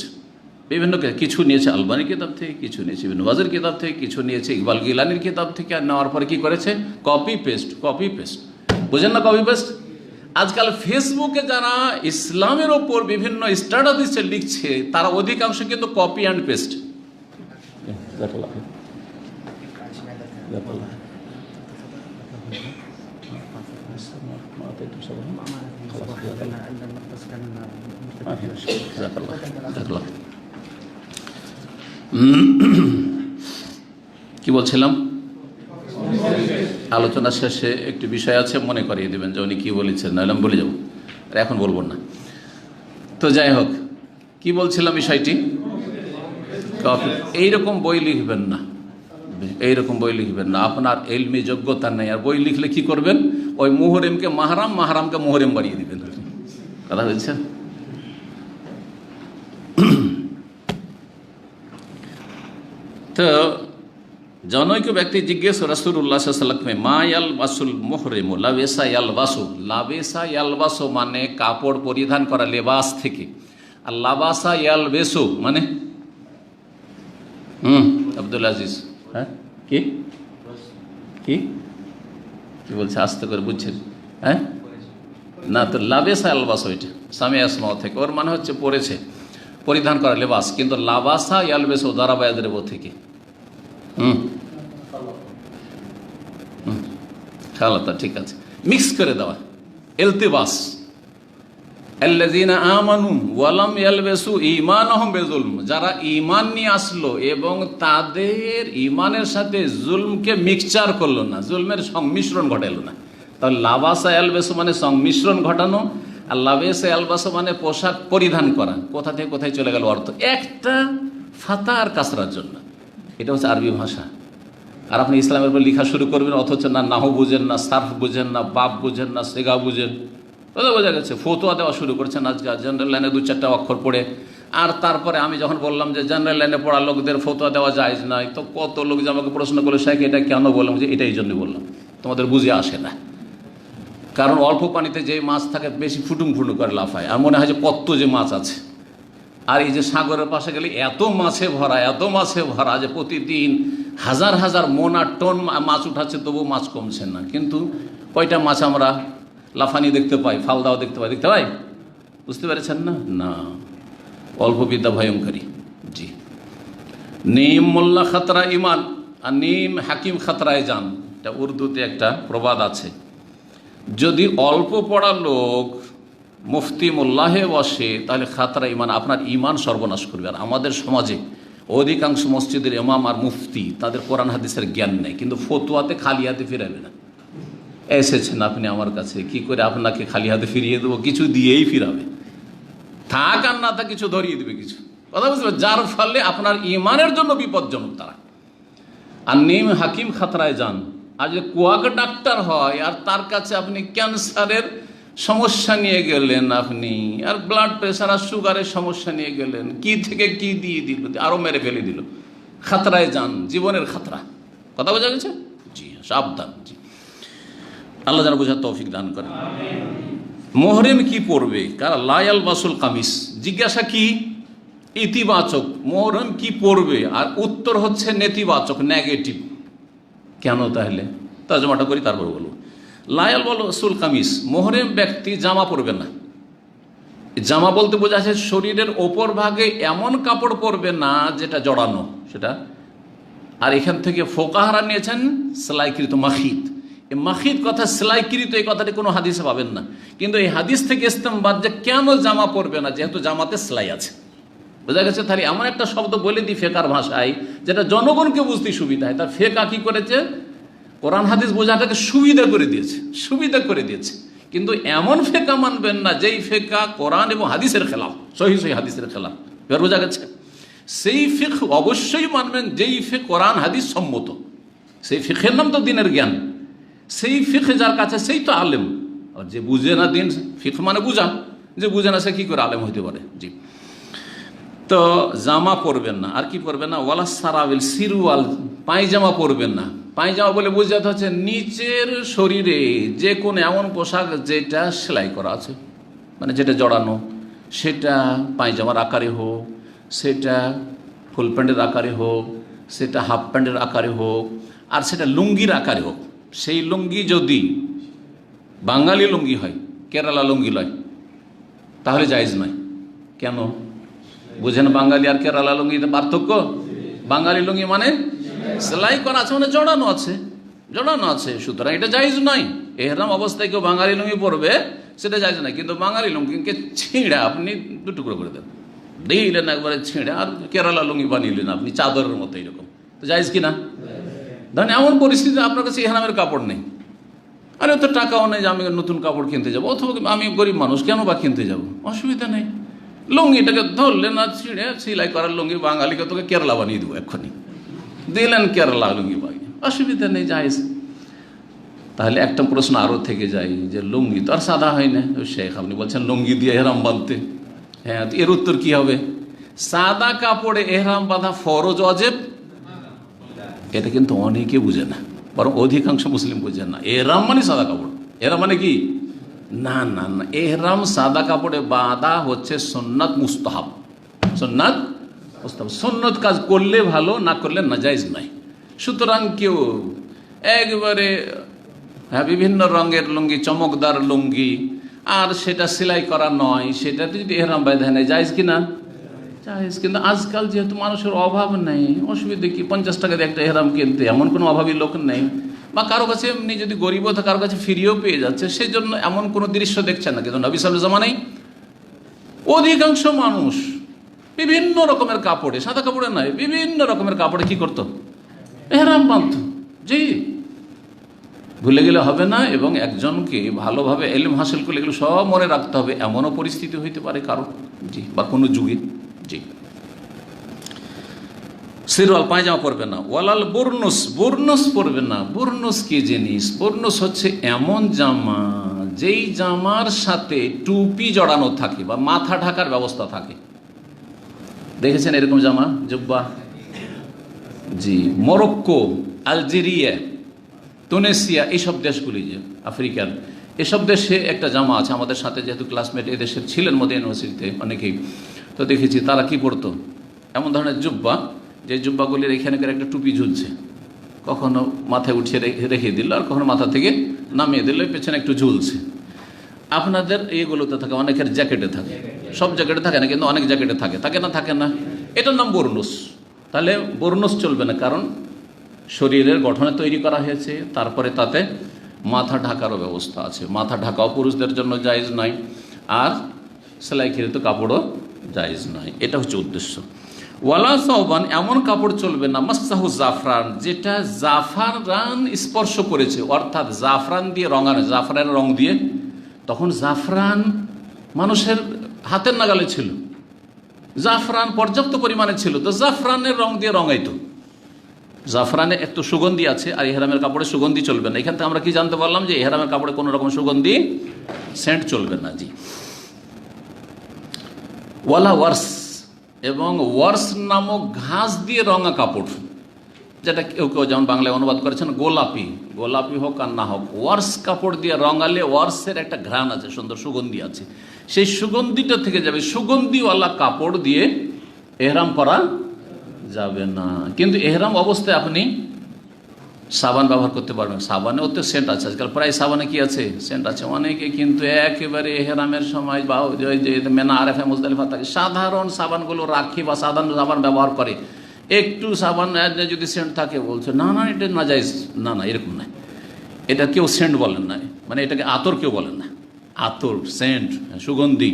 Speaker 1: বিভিন্ন কিছু নিয়েছে আলবানি কিতাব থেকে, কিছু নিয়েছে ইবনে বাজের কিতাব থেকে, কিছু নিয়েছে ইকবাল গিলানির কিতাব থেকে, আর নেওয়ার পরে কি করেছে? Copy paste, copy paste. বুঝেন না কপি পেস্ট? আজকাল ফেসবুকে যারা ইসলামের ওপর বিভিন্ন স্ট্যাটাস লিখছে, তারা অধিকাংশ কিন্তু কপি অ্যান্ড পেস্ট। কি বলছিলাম? আলোচনা শেষে একটি বিষয় আছে, মনে করিয়ে দেবেন যে উনি কি বলেছেন, নাহলে আমি বলে যাবো, এখন বলবো না। তো যাই হোক, কি বলছিলাম বিষয়টি? এইরকম বই লিখবেন না, থাকবে, এইরকম বই লিখবেন না। আপনার এলমি যোগ্যতা নেই, আর বই লিখলে কি করবেন? ওই মুহরিমকে মাহরাম, মাহরামকে মুহরিম বানিয়ে দিবেন। কথা বলছেন? তো জনৈক ব্যক্তি জিজ্ঞেস রাসূলুল্লাহ সাল্লাল্লাহু আলাইহি ওয়াসাল্লাম, মা ইয়ালবাসুল মুহরিমু লাবেসা ইয়ালবাসু। লাবেসা ইয়ালবাসু মানে কাপড় পরিধান করা, লেবাস থেকে। আর লাবাসা ইয়ালবেসু মানে আব্দুল আজিজ, হ্যাঁ কি কি কি বলছে? আস্তে করে বুঝছেন? হ্যাঁ না, তো লাবেসা ইয়ালবাসু এটা সামি আসমাও থেকে, ওর মানে হচ্ছে পরেছে, পরিধান করা লেবাস। কিন্তু লাবাসা ইয়ালবেসু দারাবা ইয়াদরিবু থেকে খালাতা, ঠিক আছে, মিক্স করে দেওয়া, ইলতিবাস। আল্লাযীনা আমানু ওয়া লাম ইয়ালবিসু ঈমানাহুম বিযুলম, যারা ঈমান নিয়ে আসলো এবং তাদের ঈমানের সাথে জুলমকে মিক্সচার করলো না, জুলমের সংমিশ্রণ ঘটালো না। তাহলে লাবাসা ইয়ালবিসু মানে সংমিশ্রণ ঘটানো, আর লাবেসা ইয়ালবাসু মানে পোশাক পরিধান করা। কোথা থেকে কোথায় চলে গেল অর্থ, একটা ফাতা আর কাসরার জন্য। এটা হচ্ছে আরবি ভাষা। আর আপনি ইসলামের উপর লেখা শুরু করবেন, অথচ না নাহু বুঝেন, না সার্ফ বুঝেন, না বাপ বুঝেন, না সেগা বুঝেন। কথা বোঝা গেছে? ফতোয়া দেওয়া শুরু করছেন আজকাল জেনারেল লাইনে 2-4টা অক্ষর পড়ে। আর তারপরে আমি যখন বললাম যে জেনারেল লাইনে পড়া লোকদের ফতোয়া দেওয়া জায়েজ নাই, তো কত লোক যে আমাকে প্রশ্ন করলো, শেখ এটা কেন বললাম? যে এটা এই জন্যই বললাম, তোমাদের বুঝে আসে না। কারণ অল্প পানিতে যে মাছ থাকে বেশি ফুটুম ফুটুম করে লাফায়, আর মনে হয় যে কত যে মাছ আছে। আর এই যে সাগরের পাশে গেলে এত মাছে ভরা, এত মাছে ভরা যে প্রতিদিন হাজার হাজার মন আর টন মাছ উঠাচ্ছে, তবু মাছ কমছে না। কিন্তু কয়টা মাছ আমরা লাফানি দেখতে পাই, ফালদাও দেখতে পাই, দেখতে পাই? বুঝতে পেরেছেন না? না, অল্প বিদ্যা ভয়ঙ্করী। জি, নিম মোল্লা খাতরা ইমান, আর নিম হাকিম খাতরায় যান, এটা উর্দুতে একটা প্রবাদ আছে। যদি অল্প পড়া লোক মুফতি মোল্লাহে বসে, তাহলে খাতরা ইমান, আপনার ইমান সর্বনাশ করবে। আর আমাদের সমাজে অধিকাংশ মসজিদের ইমাম আর মুফতি, তাদের কোরআন হাদিসের জ্ঞান নেই, কিন্তু ফতোয়াতে খালি হাতে ফিরাবে না। এসেছেন আপনি আমার কাছে, কি করে আপনাকে খালি হাতে ফিরিয়ে দেবো? কিছু দিয়েই ফিরাবে, থাক আর না থাক কিছু ধরিয়ে দেবে কিছু। কথা বুঝতে পারছেন? যার ফলে আপনার ইমানের জন্য বিপজ্জনক তারা। আর নিম হাকিম খাতরায় যান। আর যে কুয়াক ডাক্তার হয়, আর তার কাছে আপনি ক্যান্সারের সমস্যা নিয়ে গেলেন, আপনি আর ব্লাড প্রেশার আর সুগারের সমস্যা নিয়ে গেলেন, কি থেকে কি দিয়ে দিল, আরো মেরে ফেলে দিল। খাতরায় যান, জীবনের খাতরা। কথা বোঝা গেছে? জি, সাবধান। জি, আল্লাহ যেন বোঝার তৌফিক দান করেন। মুহরিম কি পড়বে? কারা লায়াল বাসুল কামিস, জিজ্ঞাসা কি ইতিবাচক, মুহরিম কি পড়বে? আর উত্তর হচ্ছে নেতিবাচক, নেগেটিভ। কেন? তাহলে তর্জমাটা করি, তারপর বলবো। লায়াল বাসুল কামিস, মুহরিম ব্যক্তি জামা পরবে না। জামা বলতে বোঝা যাচ্ছে শরীরের ওপর ভাগে এমন কাপড় পরবে না যেটা জড়ানো, সেটা। আর এখান থেকে ফোকাহারা নিয়েছেন সেলাইকৃত মাখিদ। এই মাখিদ কথা, সেলাইকৃত, এই কথাটি কোনো হাদিসে পাবেন না। কিন্তু এই হাদিস থেকে ইস্তেমবাদ যে কেন জামা পরবে না, যেহেতু জামাতে সেলাই আছে। বোঝা গেছে? তাহলে এমন একটা শব্দ বলে দিই ফেকার ভাষায়, যেটা জনগণকে বুঝতে সুবিধা হয়। তার ফেকা কি করেছে? কোরআন হাদিস বোঝাটাকে সুবিধা করে দিয়েছে, সুবিধা করে দিয়েছে। কিন্তু এমন ফেকা মানবেন না যেই ফেকা কোরআন এবং হাদিসের খেলাফ, সহি সহি হাদিসের খেলাফ। এবার বোঝা গেছে? সেই ফিক অবশ্যই মানবেন যেই ফিক কোরআন হাদিস সম্মত। সেই ফিকের নাম তো দিনের জ্ঞান। সেই ফিক যার কাছে সেই তো আলেম। আর যে বুঝে না দিন, ফিক মানে বুঝা, যে বুঝে না সে কি করে আলেম হইতে পারে? জি, তো জামা পরবেন না। আর কি পরবেন না? ওয়ালা সারাবিল, সিরওয়াল, পায়জামা পরবেন না। পায়জামা বলে বোঝাতে হচ্ছে নিচের শরীরে যে কোনো এমন পোশাক যেটা সেলাই করা আছে, মানে যেটা জড়ানো, সেটা পায়জামার আকারে হোক, সেটা ফুল প্যান্টের আকারে হোক, সেটা হাফ প্যান্টের আকারে হোক, আর সেটা লুঙ্গির আকারে হোক। সেই লুঙ্গি যদি বাঙালি লুঙ্গি হয়, কেরালা লুঙ্গি নয়, তাহলে জায়েজ নয়। কেন? বুঝেন বাঙালি আর কেরালা লুঙ্গিতে পার্থক্য? বাঙালি লুঙ্গি মানে সেলাই করা আছে, মানে জড়ানো আছে, জড়ানো আছে, সুতরাং এটা জায়েজ নয়। এহরাম অবস্থায় কেউ বাঙালি লুঙ্গি পরবে, সেটা জায়েজ নয়। কিন্তু বাঙালি লুঙ্গিকে ছিঁড়ে আপনি দুটুকরো করে দেন, দিলেন একবারে ছিঁড়ে, আর কেরালা লুঙ্গি বানিয়ে আপনি চাদরের মতো, এরকম তো জায়েজ কিনা? ধরেন এমন পরিস্থিতি আপনার কাছে এহরামের কাপড় নেই, আরে তো টাকাও নেই যে আমি নতুন কাপড় কিনতে যাবো, অথবা আমি গরিব মানুষ, কেন বা কিনতে যাবো? অসুবিধা নেই, লুঙ্গিটাকে ধরলেন আর ছিঁড়ে সেলাই করার লুঙ্গি, বাঙালিকে তোকে কেরালা বানিয়ে দেবো এক্ষুনি, দিলেন কেরালা লুঙ্গি বাগিয়ে, অসুবিধা নেই, জায়েজ। তাহলে একটা প্রশ্ন আরও থেকে যায় যে লুঙ্গি তো আর সাদা হয় না, শেখ আপনি বলছেন লুঙ্গি দিয়ে এহরাম বাঁধতে, হ্যাঁ, তো এর উত্তর কি হবে? সাদা কাপড়ে এহরাম বাঁধা ফরজ অজেব, এটা কিন্তু অনেকে বুঝে না, বরং অধিকাংশ মুসলিম বুঝে না। এহরাম মানে সাদা কাপড়, এহরাম মানে কি? না না না, এহরাম সাদা কাপড়ে বাঁধা হচ্ছে সুন্নাত মুস্তাহাব, সুন্নাত মুস্তাহাব। সুন্নত কাজ করলে ভালো, না করলে নাজায়েজ নাই। সুতরাং কেউ একবারে বিভিন্ন রঙের লুঙ্গি, চমকদার লুঙ্গি, আর সেটা সেলাই করা নয়, সেটাতে যদি এহরাম বাঁধা নেয়, জায়েজ কিনা? জায়েজ। কিন্তু আজকাল যেহেতু মানুষের অভাব নেই, অসুবিধা কি? 50 টাকা দিয়ে একটা এহরাম কিনতে এমন কোনো অভাবী লোক নেই, বা কারো কাছে এমনি যদি গরিবও থাকে কারো কাছে ফ্রিও পেয়ে যাচ্ছে, সেই জন্য এমন কোনো দৃশ্য দেখছেন না। কিন্তু নবী সাল্লাল্লাহু আলাইহি জামানায় অধিকাংশ মানুষ বিভিন্ন রকমের কাপড়ে, সাদা কাপড়ে নয়, বিভিন্ন রকমের কাপড়ে কি করতো? এহরাম বাঁধত। জি, ভুলে গেলে হবে না। এবং একজনকে ভালোভাবে ইলম হাসিল করলে এগুলো সব মনে রাখতে হবে, এমনও পরিস্থিতি হইতে পারে কারো, জি, বা কোনো যুগে। জি, সিরওয়াল পায়জামা পরবে না। ওয়ালাল বুরনুস, বুরনুস পরবে না। বুরনুস কি জিনিস? বুরনুস হচ্ছে এমন জামা যেই জামার সাথে টুপি জড়ানো থাকে বা মাথা ঢাকার ব্যবস্থা থাকে। দেখেছেন এরকম জামা, জুব্বা? জি, মরক্কো, আলজেরিয়া, তুনেসিয়া, এইসব দেশগুলি, যে আফ্রিকার এসব দেশে একটা জামা আছে। আমাদের সাথে যেহেতু ক্লাসমেট এদেশের ছিলেন মদিনা ইউনিভার্সিটিতে অনেকেই, তো দেখেছি তারা কি পরতো, এমন ধরনের জুব্বা, যে জুব্বাগুলির এখানকার একটা টুপি ঝুলছে, কখনো মাথায় উঠিয়ে রেখে দিল, আর কখনো মাথা থেকে নামিয়ে দিল, পেছনে একটু ঝুলছে। আপনাদের এইগুলোতে থাকে, অনেকের জ্যাকেটে থাকে, সব জ্যাকেটে থাকে না, কিন্তু অনেক জ্যাকেটে থাকে, থাকে না? থাকে না। এটার নাম বর্নুস। তাহলে বর্নুস চলবে না, কারণ শরীরের গঠনে তৈরি করা হয়েছে, তারপরে তাতে মাথা ঢাকারও ব্যবস্থা আছে। মাথা ঢাকাও পুরুষদের জন্য জায়েজ নয়, আর সেলাইকৃত কাপড়ও জায়েজ নয়। এটা হচ্ছে উদ্দেশ্য। ওয়ালা সাওবান, এমন কাপড় চলবে না মাসসাহু জাফরান, যেটা জাফরান স্পর্শ করেছে, অর্থাৎ জাফরান দিয়ে রঙানো, জাফরানের রং দিয়ে। তখন জাফরান মানুষের হাতের নাগালে ছিল, জাফরান পর্যাপ্ত পরিমাণে ছিল, তো জাফরানের রং দিয়ে রঙাইতো। জাফরানে একটু সুগন্ধি আছে, আর ইহরামের কাপড়ে সুগন্ধি চলবে না। এখান থেকে আমরা কি জানতে পারলাম? যে ইহরামের কাপড়ে কোনো রকম সুগন্ধি, সেন্ট চলবে না। জি, ওয়ালা ওয়ার্স, এবং ওয়ার্স নামক ঘাস দিয়ে রঙা কাপড়, যেটা কেউ কেউ যেমন বাংলায় অনুবাদ করেছেন গোলাপি, গোলাপি হোক আর না হোক, ওয়ার্স কাপড় দিয়ে রঙালে ওয়ার্সের একটা ঘ্রাণ আছে, সুন্দর সুগন্ধি আছে, সেই সুগন্ধিটা থেকে যাবে। সুগন্ধিওয়ালা কাপড় দিয়ে এহরাম করা যাবে না। কিন্তু এহরাম অবস্থায় আপনি সাবান ব্যবহার করতে পারবেন। সাবানেও তো সেন্ট আছে, আজকাল প্রায় সাবানে কি আছে? সেন্ট আছে। অনেকে কিন্তু একেবারে এহরামের সময় বা যে মেনা আরেফা মুজদালিফা থাকে, সাধারণ সাবানগুলো রাখে বা সাধারণ সাবান ব্যবহার করে। একটু সাবান যদি সেন্ট থাকে বলছে না না এটা নাজায়েজ, না না এরকম নয়। এটা কেউ সেন্ট বলেন না, মানে এটাকে আতর কেউ বলেন না। আতর, সেন্ট, সুগন্ধি,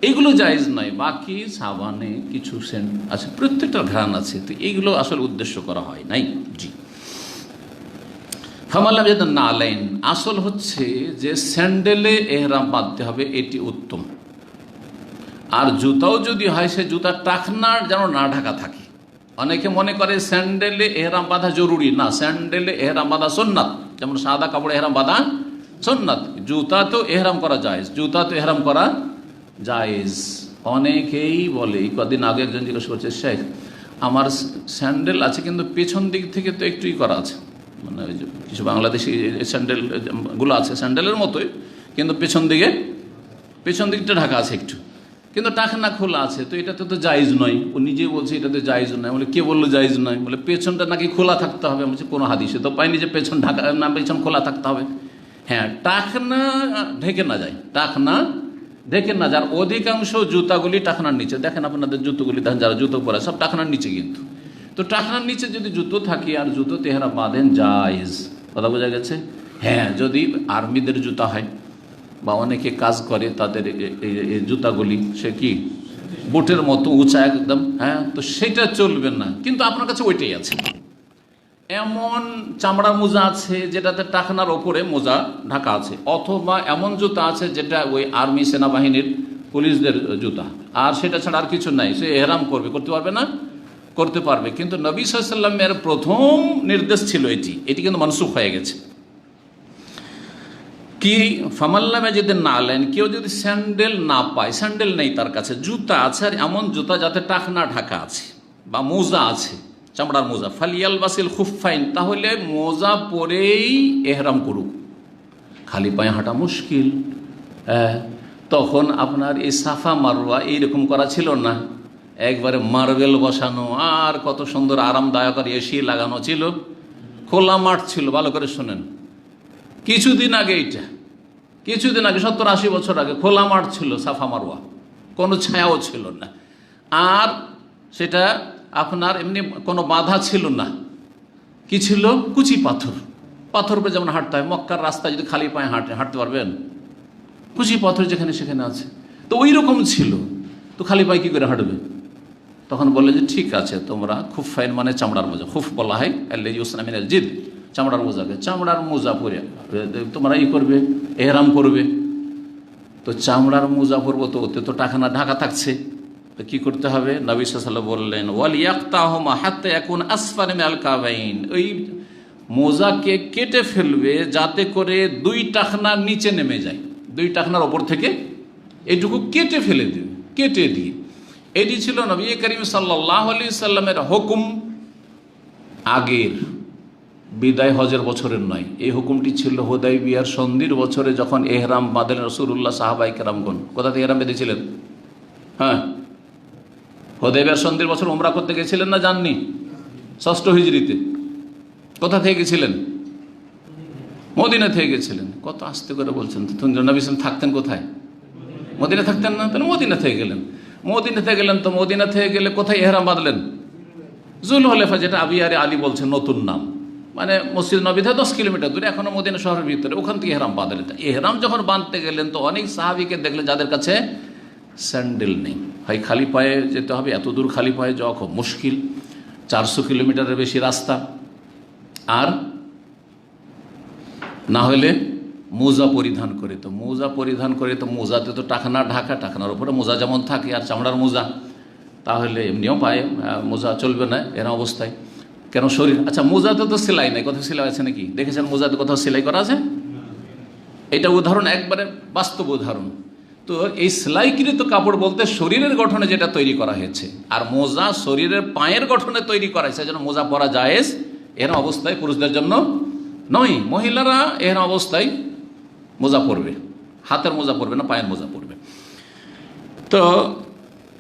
Speaker 1: এইগুলো জায়েজ নয়। বাকি সাবানে কিছু সেন্ট আছে, প্রত্যেকটার ঘ্রাণ আছে, তো এইগুলো আসলে উদ্দেশ্য করা হয় নাই। জি, ফামাল্লাম যেটা না আলাইন, আসল হচ্ছে যে স্যান্ডেলে এহরাম বাঁধতে হবে, এটি উত্তম। আর জুতাও যদি হয়, সে জুতার টাকনার যেন না ঢাকা থাকে। অনেকে মনে করে স্যান্ডেলে এহরাম বাঁধা জরুরি না, স্যান্ডেলে এহরাম বাঁধা সুন্নাত, যেমন সাদা কাপড়ে এহরাম বাঁধা সুন্নাত। জুতাতেও এহরাম করা জায়েজ, জুতাতেও এহরাম করা জায়েজ। অনেকেই বলে, এই কদিন আগে একজন জিজ্ঞেস করছে, শেখ আমার স্যান্ডেল আছে কিন্তু পেছন দিক থেকে তো একটুই করা আছে, মানে ওই যে কিছু বাংলাদেশি স্যান্ডেলগুলো আছে স্যান্ডেলের মতোই, কিন্তু পেছন দিকটা ঢাকা আছে একটু, কিন্তু টাকনা খোলা আছে, তো এটাতে তো জায়েজ নয়। ও নিজেই বলছে এটাতে জায়েজ নয়। বলে কে বললো জায়েজ নয়? বলে পেছনটা নাকি খোলা থাকতে হবে। বলছে কোনো হাদিসে তো পাইনি যে পেছন ঢাকা না, পেছন খোলা থাকতে হবে। হ্যাঁ, টাকনা ঢেকে না যায়, টাকনা ঢেকে না যায়। অধিকাংশ জুতাগুলি টাকনার নিচে, দেখেন আপনাদের জুতোগুলি দেখেন, যারা জুতো পরে সব টাকনার নিচে, কিন্তু তো টাকনার নিচে যদি জুতো থাকে আর জুতো তেহরা বাঁধেন, জায়েজ। কথা বোঝা গেছে? হ্যাঁ, যদি আর্মিদের জুতা হয় বা অনেকে কাজ করে তাদের এই জুতাগুলি, সে কি বুটের মতো উঁচা একদম, হ্যাঁ, তো সেটা চলবে না। কিন্তু আপনার কাছে ওইটাই আছে। এমন চামড়া মোজা আছে যেটাতে টাকনার ওপরে মোজা ঢাকা আছে, অথবা এমন জুতা আছে যেটা ওই আর্মি সেনাবাহিনীর পুলিশদের জুতা, আর সেটা ছাড়া আর কিছু নাই, সে এহরাম করতে পারবে না? করতে পারবে। কিন্তু নবী সাল্লাল্লাহু আলাইহি ওয়াসাল্লামের প্রথম নির্দেশ ছিল এটি কিন্তু মানসুখ হয়ে গেছে। কি ফামাল্লামে যদি না আলেন, কেউ যদি স্যান্ডেল না পায়, স্যান্ডেল নেই তার কাছে, জুতা আছে আর এমন জুতা যাতে টাকনা ঢাকা আছে বা মোজা আছে, চামড়ার মোজা, ফালিয়াল বাসিল খুফাইন, তাহলে মোজা পরেই এহরাম করুক। খালি পায়ে হাঁটা মুশকিল। তখন আপনার এই সাফা মারওয়া এইরকম করা ছিল না, একবারে মার্বেল বসানো আর কত সুন্দর আরামদায়ক আর এসি লাগানো ছিল, খোলা মাঠ ছিল। ভালো করে শোনেন, কিছুদিন আগে 70-80 বছর আগে খোলা মাঠ ছিল সাফা মারওয়া, কোনো ছায়াও ছিল না, আর সেটা আপনার এমনি কোনো বাধা ছিল না। কি ছিল? কুচি পাথর, পাথর উপরে যেমন হাঁটতে হয়। মক্কার রাস্তায় যদি খালি পায়ে হাঁটতে পারবেন? কুচি পাথর যেখানে সেখানে আছে, তো ওই রকম ছিল। তো খালি পায়ে কী করে হাঁটবে? তখন বললেন যে ঠিক আছে, তোমরা খুফাইন মানে চামড়ার মোজা, খুফ বলা হয় আল্লাযী ইউসনা মিনাল জিদ, চামড়ার মোজাকে, চামড়ার মোজা পরে তোমরা করবে, এহরাম করবে। তো চামড়ার মোজা পরবো, তো ওতে তো টাকানা ঢাকা থাকছে, তো কী করতে হবে? নবী সাল্লাল্লাহু আলাইহি ওয়াসাল্লাম বললেন ওয়াল ইয়াকতাহুমা হাত্তা ইয়াকুন আসফালা মিনাল কাবাইন, ওই মোজাকে কেটে ফেলবে যাতে করে 2 টাকনার নিচে নেমে যায়, 2 টাকনার ওপর থেকে এইটুকু কেটে ফেলে দেবে, কেটে দিয়ে। এটি ছিল নবী করিম সাল্লাল্লাহু আলাইহি সাল্লামের হুকুম, আগের বিদায় হজের বছরের নয়। এই হুকুমটি ছিল হুদায়বিয়ার সন্ধির বছরে, যখন এহরাম বাঁধলেন রাসূলুল্লাহ, সাহাবায়ে কেরামগণ। কোথা থেকে এহরাম বেঁধেছিলেন? হ্যাঁ, হুদায়বিয়ার সন্ধির বছর উমরা করতে গেছিলেন না যাননি? 6 হিজরিতে। কোথা থেকে গেছিলেন? মদিনা থেকে গেছিলেন। কত আস্তে করে বলছেন। নবী সাল্লাল্লাহু আলাইহি ওয়াসাল্লাম থাকতেন কোথায়? মদিনা থাকতেন না? তাহলে মদিনা থেকে গেলেন। মদিনা থেকে গেলেন, তো মদিনা থেকে গেলে কোথায় এহরাম বাঁধলেন? জুলহুলাইফা, যেটা আবিয়ারে আলী বলছেন নতুন নাম, মানে মসজিদ নবী থেকে 10 কিলোমিটার দূরে, এখনো মদিনা শহরের ভিতরে, ওখান থেকে এহরাম বাঁধলেন। এহরাম যখন বাঁধতে গেলেন, তো অনেক সাহাবীকে দেখলেন যাদের কাছে স্যান্ডেল নেই। হয় খালি পায়ে যেতে হবে, এত দূর খালি পায়ে যাওয়া খুব মুশকিল, 400 কিলোমিটারের বেশি রাস্তা, আর না হলে মোজা পরিধান করে। তো মোজা পরিধান করে, তো মোজাতে তো টাকনা ঢাকা, টাকনার উপরে মোজা যেমন থাকে, আর চামড়ার মোজা, তাহলে এমনিও পায়ে মোজা চলবে না এরকম অবস্থায়। কেন শরীর, আচ্ছা মোজাতে তো সেলাই নেই, কোথাও সেলাই আছে নাকি? দেখেছেন মোজাতে কোথাও সেলাই করা আছে? এটা উদাহরণ, একবারে বাস্তব উদাহরণ। তো এই সেলাইকৃত কাপড় বলতে শরীরের গঠনে যেটা তৈরি করা হয়েছে, আর মোজা শরীরের পায়ের গঠনে তৈরি করা হয়েছে, যেন মোজা পরা জায়েজ এরকম অবস্থায় পুরুষদের জন্য নয়। মহিলারা এরকম অবস্থায় মোজা পরবে, হাতের মোজা পরবে না, পায়ের মোজা পরবে। তো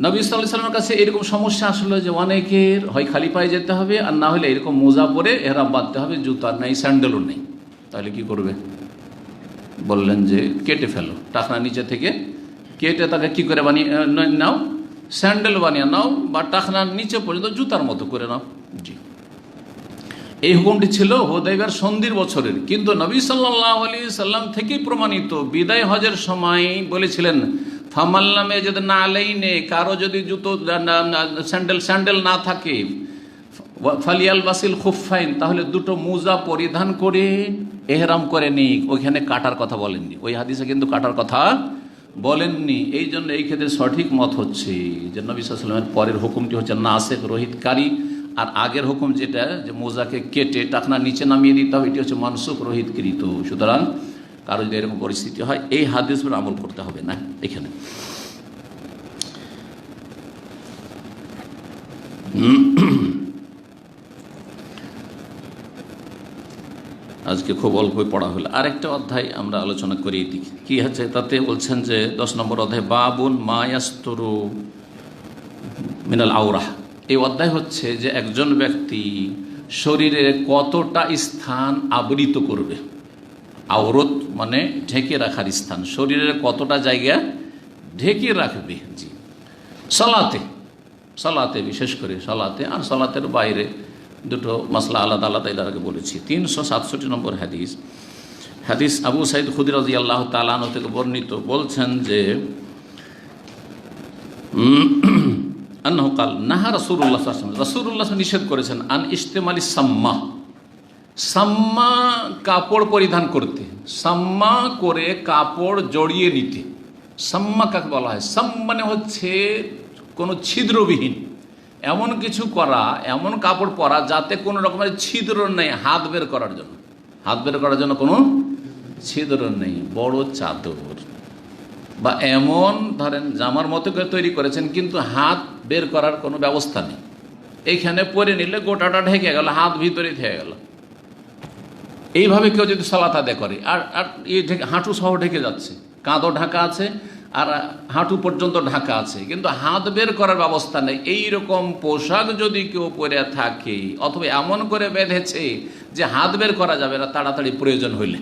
Speaker 1: নবী সাল্লাল্লাহু আলাইহি ওয়াসাল্লামের কাছে এরকম সমস্যা আসলে যে অনেকের হয় খালি পায়ে যেতে হবে, আর না হলে এরকম মোজা পরে এহরাম বাঁধতে হবে, জুতা নেই, স্যান্ডেলও নেই, তাহলে কি করবে? বললেন যে কেটে ফেলো, টাকনা নিচে থেকে কেটে তাকে কি করে বানিয়ে নাও, স্যান্ডেল বানিয়ে নাও, বা টাকনার নিচে পর্যন্ত জুতার মতো করে নাও। জি, এই হুকুমটি ছিল হুদায়বিয়ার সন্ধির বছরের, কিন্তু নবী সাল্লাল্লাহু আলাইহি সাল্লাম থেকেই প্রমাণিত। বিদায় হজের সময় বলেছিলেন ফামাল্লামে যদি না আলাইনে, কারো যদি জুতো স্যান্ডেল না থাকে, ফালিয়াল বাসিল খুফাইন, তাহলে 2টো মোজা পরিধান করে এহরাম করে নিক। ওইখানে কাটার কথা বলেননি, ওই হাদিসে কিন্তু কাটার কথা বলেননি। এই জন্য এই ক্ষেত্রে সঠিক মত হচ্ছে যে নবী সাল্লাল্লাহু আলাইহি ওয়াসাল্লামের পরের হুকুমটি হচ্ছে নাসিখ, রহিতকারী, আর আগের হুকুম যেটা যে মোজাকে কেটে টাকনা নিচে নামিয়ে দিতে হবে, এটি হচ্ছে মানসুখ, রহিতকৃত। সুতরাং কারো যদি এরকম পরিস্থিতি হয়, এই হাদিস উপর আমল করতে হবে না। এখানে আজকে খুব অল্পই পড়া হলো। আরেকটা অধ্যায় আমরা আলোচনা করি, কি হচ্ছে তাতে বলছেন যে 10 নম্বর অধ্যায়, বাবুন মা ইয়াসতুরু মিনাল আওরাহ। এই অধ্যায় হচ্ছে যে একজন ব্যক্তি শরীরের কতটা স্থান আবৃত করবে। আওরত মানে ঢেকে রাখার স্থান, শরীরের কতটা জায়গা ঢেকে রাখবে। জি, সালাতে বিশেষ করে সালাতে, আর সালাতের বাইরে দুটো মাসলা আলাদা আলাদা এর আগে বলেছি। 367 নম্বর হাদিস আবু সাঈদ খুদরি রাদিয়াল্লাহু তাআলা আনহু থেকে বর্ণিত, বলছেন যে আন্নাহু কাল নাহা রাসূলুল্লাহ সাল্লাল্লাহু আলাইহি ওয়াসাল্লাম, রাসূলুল্লাহ নিষেধ করেছেন আন ইস্তেমালি সাম্মা কাপড় পরিধান করতে, সাম্মা করে কাপড় জড়িয়ে নিতে। সাম্মা কাকে বলা হয়? সাম মানে হচ্ছে কোনো ছিদ্রবিহীন, এমন কিছু করা, এমন কাপড় পরা যাতে কোনো রকমের ছিদ্র নেই হাত বের করার জন্য, হাত বের করার জন্য কোনো ছিদ্র নেই, বড় চাদর বা এমন ধরেন জামার মতো করে তৈরি করেছেন কিন্তু হাত বের করার কোনো ব্যবস্থা নেই, এইখানে পরে নিলে গোটাটা ঢেকে গেল, হাত ভিতরে থেকে গেল, এইভাবে কেউ যদি সালাত আদায় করে আর আর এই হাঁটু সহ ঢেকে যাচ্ছে, কাঁধও ঢাকা আছে আর হাঁটু পর্যন্ত ঢাকা আছে কিন্তু হাত বের করার ব্যবস্থা নেই, এই রকম পোশাক যদি কেউ পরে থাকে অথবা এমন করে বেঁধেছে যে হাত বের করা যাবে না তাড়াতাড়ি প্রয়োজন হইলে,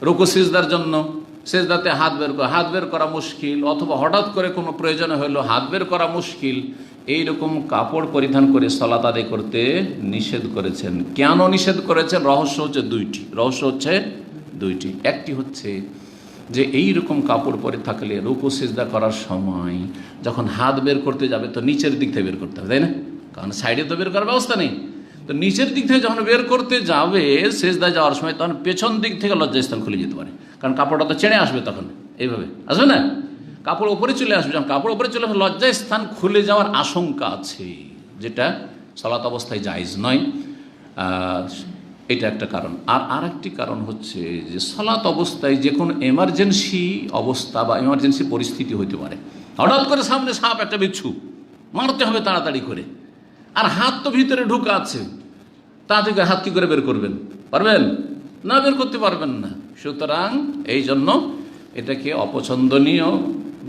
Speaker 1: রুকু সিজদার জন্য সিজদাতে হাত বের করা মুশকিল, অথবা হঠাৎ করে কোনো প্রয়োজন হইলো হাত বের করা মুশকিল, এই রকম কাপড় পরিধান করে সালাত আদায় করতে নিষেধ করেছেন। কেন নিষেধ করেছেন? রহস্য হচ্ছে দুইটি। একটি হচ্ছে যে এই রকম কাপড় পরে থাকলে রুকু সিজদা করার সময় যখন হাত বের করতে যাবে তো নিচের দিক থেকে বের করতে হবে, তাই না? কারণ সাইডে তো বের করার ব্যবস্থা নেই, তো নিচের দিক থেকে যখন বের করতে যাবে সিজদা যাওয়ার সময় তখন পেছন দিক থেকে লজ্জাস্থান খুলে যেতে পারে, কারণ কাপড়টা তো ছেড়ে আসবে, তখন এইভাবে আসবে না, কাপড় উপরে চলে আসবে, যখন কাপড় উপরে চলে আসবে লজ্জাস্থান খুলে যাওয়ার আশঙ্কা আছে, যেটা সালাত অবস্থায় জায়েজ নয়। এটা একটা কারণ। আর একটি কারণ হচ্ছে যে সালাত অবস্থায় যে কোনো এমার্জেন্সি অবস্থা বা এমার্জেন্সি পরিস্থিতি হইতে পারে, হঠাৎ করে সামনে সাপ একটা বিচ্ছু, মারতে হবে তাড়াতাড়ি করে, আর হাত তো ভিতরে ঢুকা আছে, তা থেকে হাত কি করে বের করবেন? পারবেন না, বের করতে পারবেন না। সুতরাং এই জন্য এটাকে অপছন্দনীয়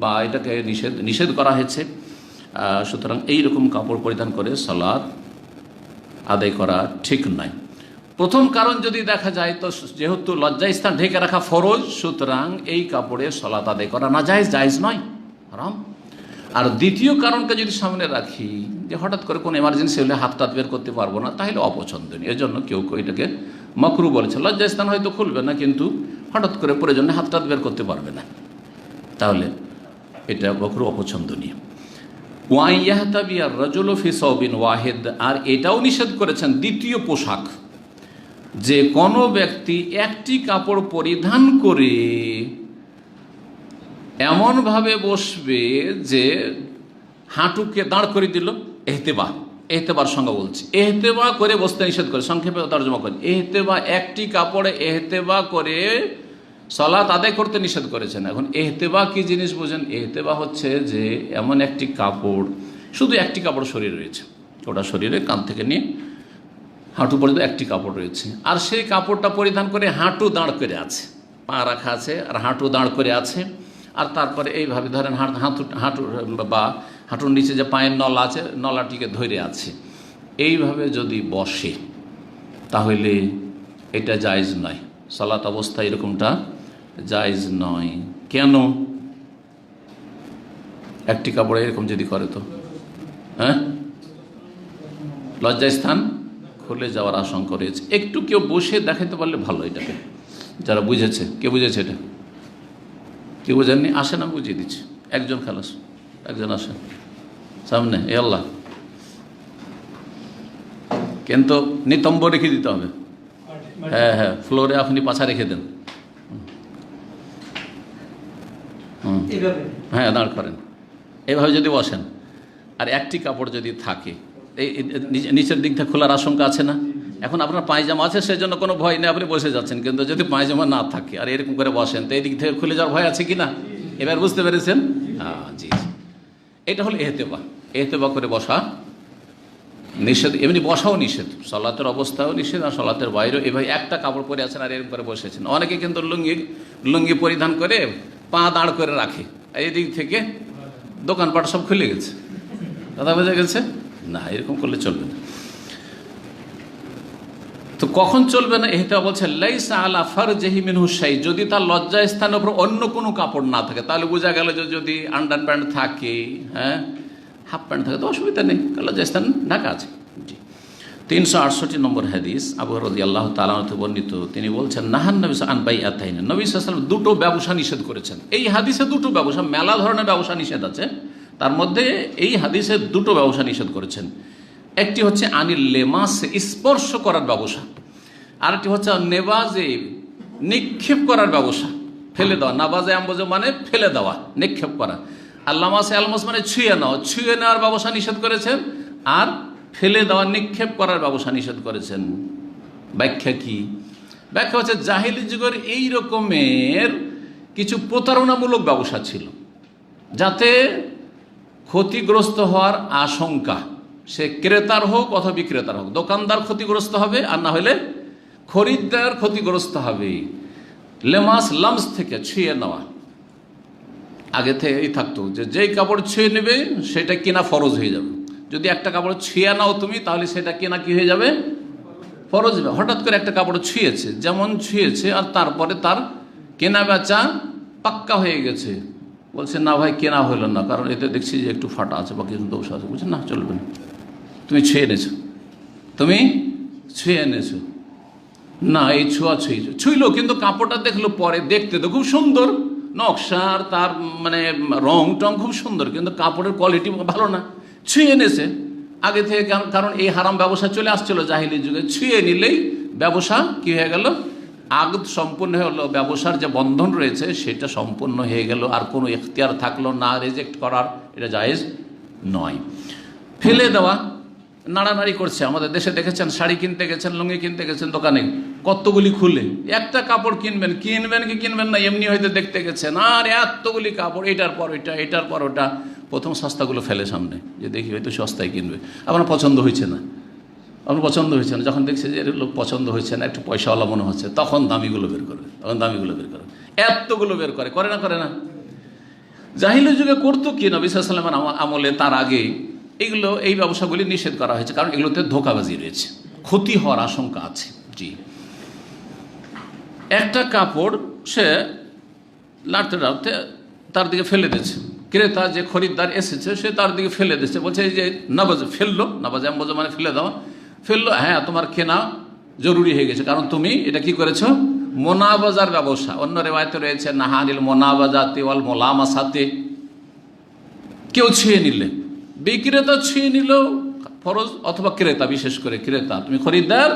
Speaker 1: বা এটাকে নিষেধ করা হয়েছে। সুতরাং এইরকম কাপড় পরিধান করে সালাত আদায় করা ঠিক নয়। প্রথম কারণ যদি দেখা যায় তো যেহেতু লজ্জাস্থান ঢেকে রাখা ফরজ, সুতরাং এই কাপড়ে সালাত আদায় করা না জায়েজ নয়, হারাম। আর দ্বিতীয় কারণকে যদি সামনে রাখি যে হঠাৎ করে কোনো এমার্জেন্সি হলে হাত টাত বের করতে পারবো না, তাহলে অপছন্দনীয়, এজন্য কেউ এটাকে মাকরু বলেছে। লজ্জাস্থান হয়তো খুলবে না কিন্তু হঠাৎ করে প্রয়োজনে হাত টাত বের করতে পারবে না, তাহলে এটা মাকরু, অপছন্দনীয়। ওয়াইয়াহতাবিয়ার রাজুলু ফি সাওবিন ওয়াহিদ, আর এটাও নিষেধ করেছেন দ্বিতীয় পোশাক, যে কোনো ব্যক্তি একটি কাপড় পরিধান করে এমনভাবে বসবে যে হাঁটুকে দাঁড় করে দিল, এহতেবার সঙ্গে বলছি, এহতেবা করে বসতে নিষেধ করে, সংক্ষেপে তর্জমা করে, এহতেবা একটি কাপড়ে এহতেবা করে সালাত আদায় করতে নিষেধ করেছেন। এখন এহতেবা কি জিনিস বোঝেন? এহতেবা হচ্ছে যে এমন একটি কাপড়, শুধু একটি কাপড় শরীর রয়েছে, ওটা শরীরে কান থেকে নিয়ে হাঁটু পর্যন্ত একটি কাপড় রয়েছে, আর সেই কাপড়টা পরিধান করে হাঁটু দাঁড় করে আছে, পা রাখা আছে আর হাঁটু দাঁড় করে আছে, আর তারপরে এইভাবে ধরেন হাঁটুর নিচে যে পায়ের নলা আছে নলাটিকে ধরে আছে, এইভাবে যদি বসে তাহলে এটা জায়েজ নয়, সালাত অবস্থায় এরকমটা জায়েজ নয়। কেন? একটি কাপড়ে এরকম যদি করে তো লজ্জাস্থান খুলে যাওয়ার আশঙ্কা রয়েছে। একটু কেউ বসে দেখাতে পারলে ভালো এটাকে, যারা বুঝেছে। কে বুঝেছে এটা? কেউ বোঝেননি? আসে না, বুঝিয়ে দিচ্ছি। একজন খালাস, একজন আসেন সামনে, এ আল্লাহ, কিন্তু নিতম্ব রেখে দিতে হবে। হ্যাঁ, ফ্লোরে আপনি পাছা রেখে দেন, হ্যাঁ দাঁড় করেন, এইভাবে যদি বসেন, আর একটি কাপড় যদি থাকে, এই নিচের দিকটা খোলার আশঙ্কা আছে না? এখন আপনার পায়জামা আছে সেজন্য কোনো ভয় নেই, আপনি বসে যাচ্ছেন, কিন্তু যদি পায়জামা না থাকে আর এরকম করে বসেন তো এই দিক থেকে খুলে যাওয়ার ভয় আছে কি না? এবার বুঝতে পেরেছেন? হ্যাঁ, জি, এটা হলো এহতেবা করে বসা নিষেধ। এমনি বসাও নিষেধ, সালাতের অবস্থাও নিষেধ, আর সালাতের বাইরেও। এভাবে একটা কাপড় পরে আছেন আর এরকম করে বসেছেন। অনেকে কিন্তু লুঙ্গি পরিধান করে পা দাঁড় করে রাখে, এই দিক থেকে দোকানপাট সব খুলে গেছে, কথা বোঝা গেছে না? এরকম করলে চলবে না। তো কখন চলবে না? এহতেবা বলছে লাইসা আলা ফারজিহি মিনহু শাই, যদি তার লজ্জা স্থানের উপর অন্য কোনো কাপড় না থাকে, তাহলে বোঝা গেল যে যদি আন্ডার প্যান্ট থাকে, হাফ প্যান্ট থাকে তো অসুবিধা নেই, লজ্জা স্থান ঢাকা আছে। জি, 368 নম্বর হাদিস, আবু হুরায়রা রাদিয়াল্লাহু তাআলা আনহু বর্ণিত, তিনি বলছেন নাহান নবী আন বাইআতাইন, নবী সাল্লাল্লাহু আলাইহি ওয়াসাল্লাম দুটো ব্যবসা নিষেধ করেছেন। এই হাদিসে দুটো ব্যবসা, মেলা ধরনের ব্যবসা নিষেধ আছে, তার মধ্যে এই হাদিসে দুটো ব্যবসা নিষেধ করেছেন। একটি হচ্ছে আনিল লেমাস, স্পর্শ করার ব্যবসা, আর একটি হচ্ছে নেবাজে, নিক্ষেপ করার ব্যবসা, ফেলে দেওয়া। নাবাজে আম্বজে মানে ফেলে দেওয়া, নিক্ষেপ করা। আর লামাসে আলমাস মানে ছুঁয়ে নেওয়ার ব্যবসা নিষেধ করেছেন। আর ফেলে দেওয়া নিক্ষেপ করার ব্যবসা নিষেধ করেছেন। ব্যাখ্যা কি? ব্যাখ্যা হচ্ছে জাহিলি যুগের এই রকমের কিছু প্রতারণামূলক ব্যবসা ছিল, যাতে ক্ষতিগ্রস্ত হওয়ার আশঙ্কা, সে ক্রেতার হোক অথবা বিক্রেতার হোক, দোকানদার ক্ষতিগ্রস্ত হবে আর না হলে খরিদ্দার ক্ষতিগ্রস্ত হবে। লেমাস লামস থেকে ছুঁয়ে নেওয়া আগে থেকেই থাকতো, যে যেই কাপড় ছুঁয়ে নেবে সেটা কেনা ফরজ হয়ে যাবে। যদি একটা কাপড় ছুঁয়ে নাও তুমি, তাহলে সেটা কেনা কি হয়ে যাবে? ফরজ হবে। হঠাৎ করে একটা কাপড় ছুঁয়েছে, যেমন ছুঁয়েছে, আর তারপরে তার কেনা বেচা পাক্কা হয়ে গেছে। বলছে না ভাই কেনা হলো না, কারণ এতে দেখছি যে একটু ফাটা আছে বা কিছু দোষ আছে। বলছে না চলবে না, তুমি ছুঁয়ে এনেছো, তুমি ছুঁয়ে এনেছো। না এই ছুঁইলো, কিন্তু কাপড়টা দেখলো পরে, দেখতে তো খুব সুন্দর, নকশার তার মানে রং টং খুব সুন্দর, কিন্তু কাপড়ের কোয়ালিটি ভালো না। ছুঁয়ে এনেছে আগে থেকে, কারণ এই হারাম ব্যবসা চলে আসছিল জাহিলি যুগে। ছুঁয়ে নিলেই ব্যবসা কি হয়ে গেল? আগদ সম্পূর্ণ হয়ে গেল। ব্যবসার যে বন্ধন রয়েছে সেটা সম্পূর্ণ হয়ে গেল, আর কোনো এখতিয়ার থাকলো না রিজেক্ট করার, এটা জায়েজ নয়। ফেলে দেওয়া, নাড়ানাড়ি করছে। আমাদের দেশে দেখেছেন, শাড়ি কিনতে গেছেন, লুঙ্গি কিনতে গেছেন দোকানে, কতগুলি খুলে একটা কাপড় কিনবেন কি কিনবেন না, এমনি হয়তো দেখতে গেছেন, আর এতগুলি কাপড়, এটার পর ওইটা, এটার পর ওটা। প্রথম সস্তাগুলো ফেলে সামনে, যে দেখি হয়তো সস্তায় কিনবে, আপনার পছন্দ হয়েছে না, আপনার পছন্দ হয়েছে না। যখন দেখছে যে লোক পছন্দ হয়েছে না, একটু পয়সাওয়ালা মনে হচ্ছে, তখন দামিগুলো বের করবে, এতগুলো বের করে না করে না? জাহিলি যুগে করতো কি? নবী সাল্লাল্লাহু আলাইহি ওয়াসাল্লামের আমলে, তার আগে এগুলো, এই ব্যবসাগুলি নিষেধ করা হয়েছে, কারণ এগুলোতে ধোঁকাবাজি রয়েছে, ক্ষতি হওয়ার আশঙ্কা আছে। জি, একটা কাপড় সে লাড়তে লাড়তে তার দিকে ফেলে দিয়েছে, ক্রেতা যে খরিদ্দার এসেছে সে তার দিকে ফেলে দিচ্ছে, বলছে এই যে নাবাজে ফেললো, নাবাজে আমবাজে মানে ফেলে দেওয়া, ফেললো। হ্যাঁ, তোমার কেনা জরুরি হয়ে গেছে, কারণ তুমি এটা কি করেছো? মোনাবাজার ব্যবসা। অন্য রেওয়ায়েতে রয়েছে নাহানিল মোনাবাজাতে ওয়াল মোলামাসাতে। কেউ ছুঁয়ে নিলে, বিক্রেতা ছুঁয়ে নিল ফরজ, অথবা ক্রেতা, বিশেষ করে ক্রেতা, তুমি খরিদ্দার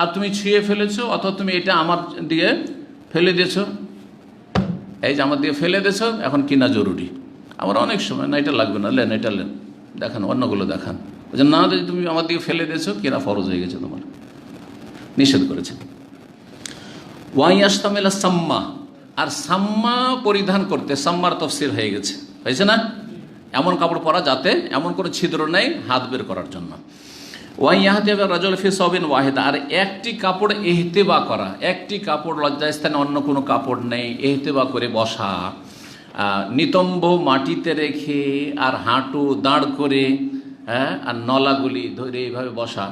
Speaker 1: আর তুমি ছুঁয়ে ফেলেছো, অথবা তুমি এটা আমার দিয়ে ফেলে দিয়েছো, এই যে আমার দিয়ে ফেলে দিয়েছো, এখন কিনা জরুরি। আমরা অনেক সময় না এটা লাগবে না, লেন এটা লেন, দেখান অন্যগুলো দেখান, বলছেন না তুমি আমার দিকে ফেলে দিয়েছো, কিনা ফরজ হয়ে গেছে, তোমার নিষেধ করেছে। ওয়াইয়াস্তামেলা সাম্মা, আর সাম্মা পরিধান করতে, সাম্মার তফসির হয়ে গেছে, হয়েছে না? এমন কাপড় পরা যাতে এমন কোনো ছিদ্র নেই হাত বের করার জন্য। ওয়াইয়াহতিবা রাজুল ফি সাবিন ওয়াহিদা, আর একটি কাপড় ইহতিবা করা, একটি কাপড় লজ্জাস্থানে অন্য কোনো কাপড় নেই, ইহতিবা করে বসা, নিতম্ব মাটিতে রেখে আর হাঁটু দাঁড় করে, হ্যাঁ, আর নলাগুলি ধরে এইভাবে বসা,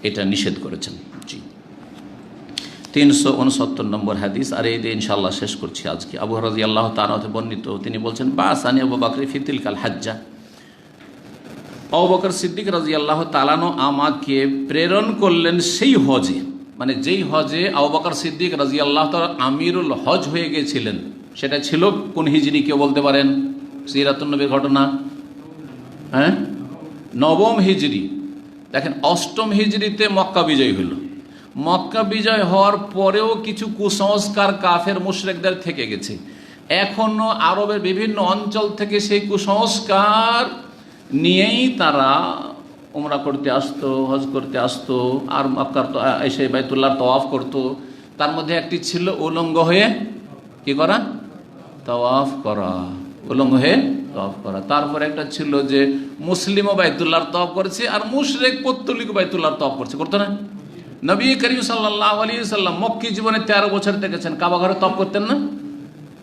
Speaker 1: এটা নিষেধ করেছেন। জি, 369 নম্বর হাদিস, আর এই দিয়ে ইনশাআল্লাহ শেষ করছি আজকে। আবু হুরায়রা রাদিয়াল্লাহু তাআলা হতে বর্ণিত, তিনি বলছেন, বাসানি আবু বকর ফি তিলকাল হাজ্জা, আবু বকর সিদ্দিক রাদিয়াল্লাহু তাআলা আমাকে প্রেরণ করলেন সেই হজে, মানে যেই হজে আবু বকর সিদ্দিক রাদিয়াল্লাহু তাআলা আমিরুল হজ হয়ে গিয়েছিলেন, সেটা ছিল কোন হিজরি? কেউ বলতে পারেন? সিরাতুন নবীর ঘটনা, হ্যাঁ, নবম হিজরি। দেখেন, অষ্টম হিজরিতে মক্কা বিজয় হল। মক্কা বিজয় হওয়ার পরেও কিছু কুসংস্কার কাফের মুশরিকদের থেকে গেছে, এখনো আরবের বিভিন্ন অঞ্চল থেকে সেই কুসংস্কার নিয়েই তারা উমরা করতে আসতো, হজ করতে আসতো, আর মক্কার এসে বাইতুল্লাহর তওয়াফ করতো। তার মধ্যে একটি ছিল উলঙ্গ হয়ে কি করা? তওয়াফ করা, উলঙ্গ হয়ে তওয়াফ করা। তারপরে একটা ছিল যে মুসলিমও বাইতুল্লাহর তওয়াফ করেছে, আর মুশরিক পত্তলিক বাইতুল্লাহর তওয়াফ করছে, করতো না? নবী করিম সাল্লাল্লাহু আলাইহি ওয়াসাল্লাম মক্কি জীবনে 13 বছর দেখেছেন, কাবা ঘরে তওয়াফ করতেন না?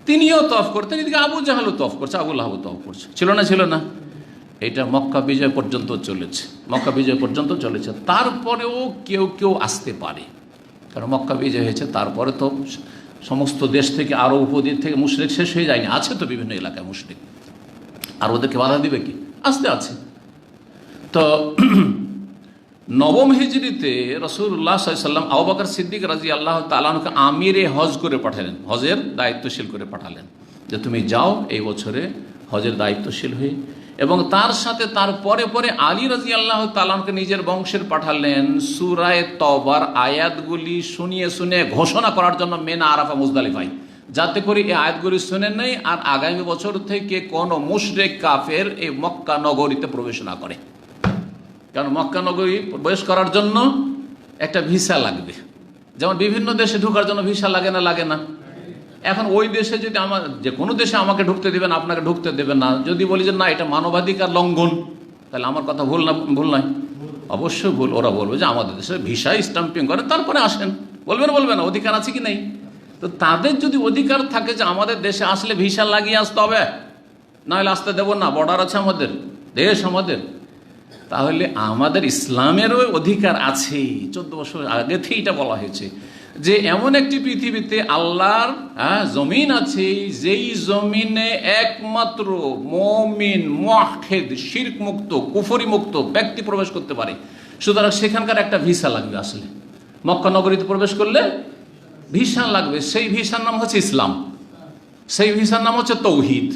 Speaker 1: তিনিও তওয়াফ করতেন, এদিকে আবু জাহালও তওয়াফ করছে, আবু লাহাবও তওয়াফ করছে, ছিল না? ছিল না? এটা মক্কা বিজয় পর্যন্ত চলেছে, মক্কা বিজয় পর্যন্ত চলেছে। তারপরেও কেউ কেউ আসতে পারে, কারণ মক্কা বিজয় হয়েছে, তারপরে তো সমস্ত দেশ থেকে, আরো উপদ্বীপ থেকে মুশরিক শেষ হয়ে যায়নি, আছে তো বিভিন্ন এলাকায় মুশরিক, আর ওদেরকে বাধা দিবে কি? আসতে আছে। তো নবম হিজরিতে রাসূলুল্লাহ সাল্লাল্লাহু আলাইহি ওয়াসাল্লাম আবু বকর সিদ্দিক রাদিয়াল্লাহু তাআলা আনহুকে আমিরে হজ করে পাঠালেন, হজের দায়িত্বশীল করে পাঠালেন, যে তুমি যাও এই বছরে হজের দায়িত্বশীল হয়ে। এবং তার সাথে তার পরে পরে আলী রাদিয়াল্লাহু তাআলা আনহুকে নিজের বংশের পাঠালেন সূরা তওবার আয়াতগুলি শুনিয়ে শুনে ঘোষণা করার জন্য মিনা আরাফা মুজদালিফায়, যাতে করে এই আয়াতগুলি শুনে নেই আর আগামী বছর থেকে কোনো মুশরিক কাফের এই মক্কা নগরীতে প্রবেশ না করে। কারণ মক্কা নগরী প্রবেশ করার জন্য একটা ভিসা লাগবে। যেমন বিভিন্ন দেশে ঢোকার জন্য ভিসা লাগে না, লাগে না? এখন ওই দেশে যদি যে কোনো দেশে আমাকে ঢুকতে দেবেন, আপনাকে ঢুকতে দেবেন না, যদি বলি যে না এটা মানবাধিকার লঙ্ঘন, তাহলে আমার কথা ভুল না? ভুল নয়? অবশ্যই ভুল। ওরা বলবে যে আমাদের দেশে ভিসা স্টাম্পিং করে তারপরে আসেন, বলবে না অধিকার আছে কি নেই? তো তাদের যদি অধিকার থাকে যে আমাদের দেশে আসলে ভিসা লাগিয়ে আসতে হবে, না হলে আসতে দেবো না, বর্ডার আছে আমাদের দেশ আমাদের, তাহলে আমাদের ইসলামেরও অধিকার আছে। 14 বছর আগে থেকে এটা বলা হয়েছে যে এমন একটি পৃথিবীতে আল্লাহর জমিন আছে, যেই জমিনে একমাত্র মুমিন, মুওয়াহহিদ, শিরক মুক্ত, কুফরি মুক্ত ব্যক্তি প্রবেশ করতে পারে। সুতরাং সেখানকার একটা ভিসা লাগবে। আসলে মক্কা নগরীতে প্রবেশ করলে ভিসা লাগবে। সেই ভিসার নাম হচ্ছে ইসলাম, সেই ভিসার নাম হচ্ছে তৌহিদ,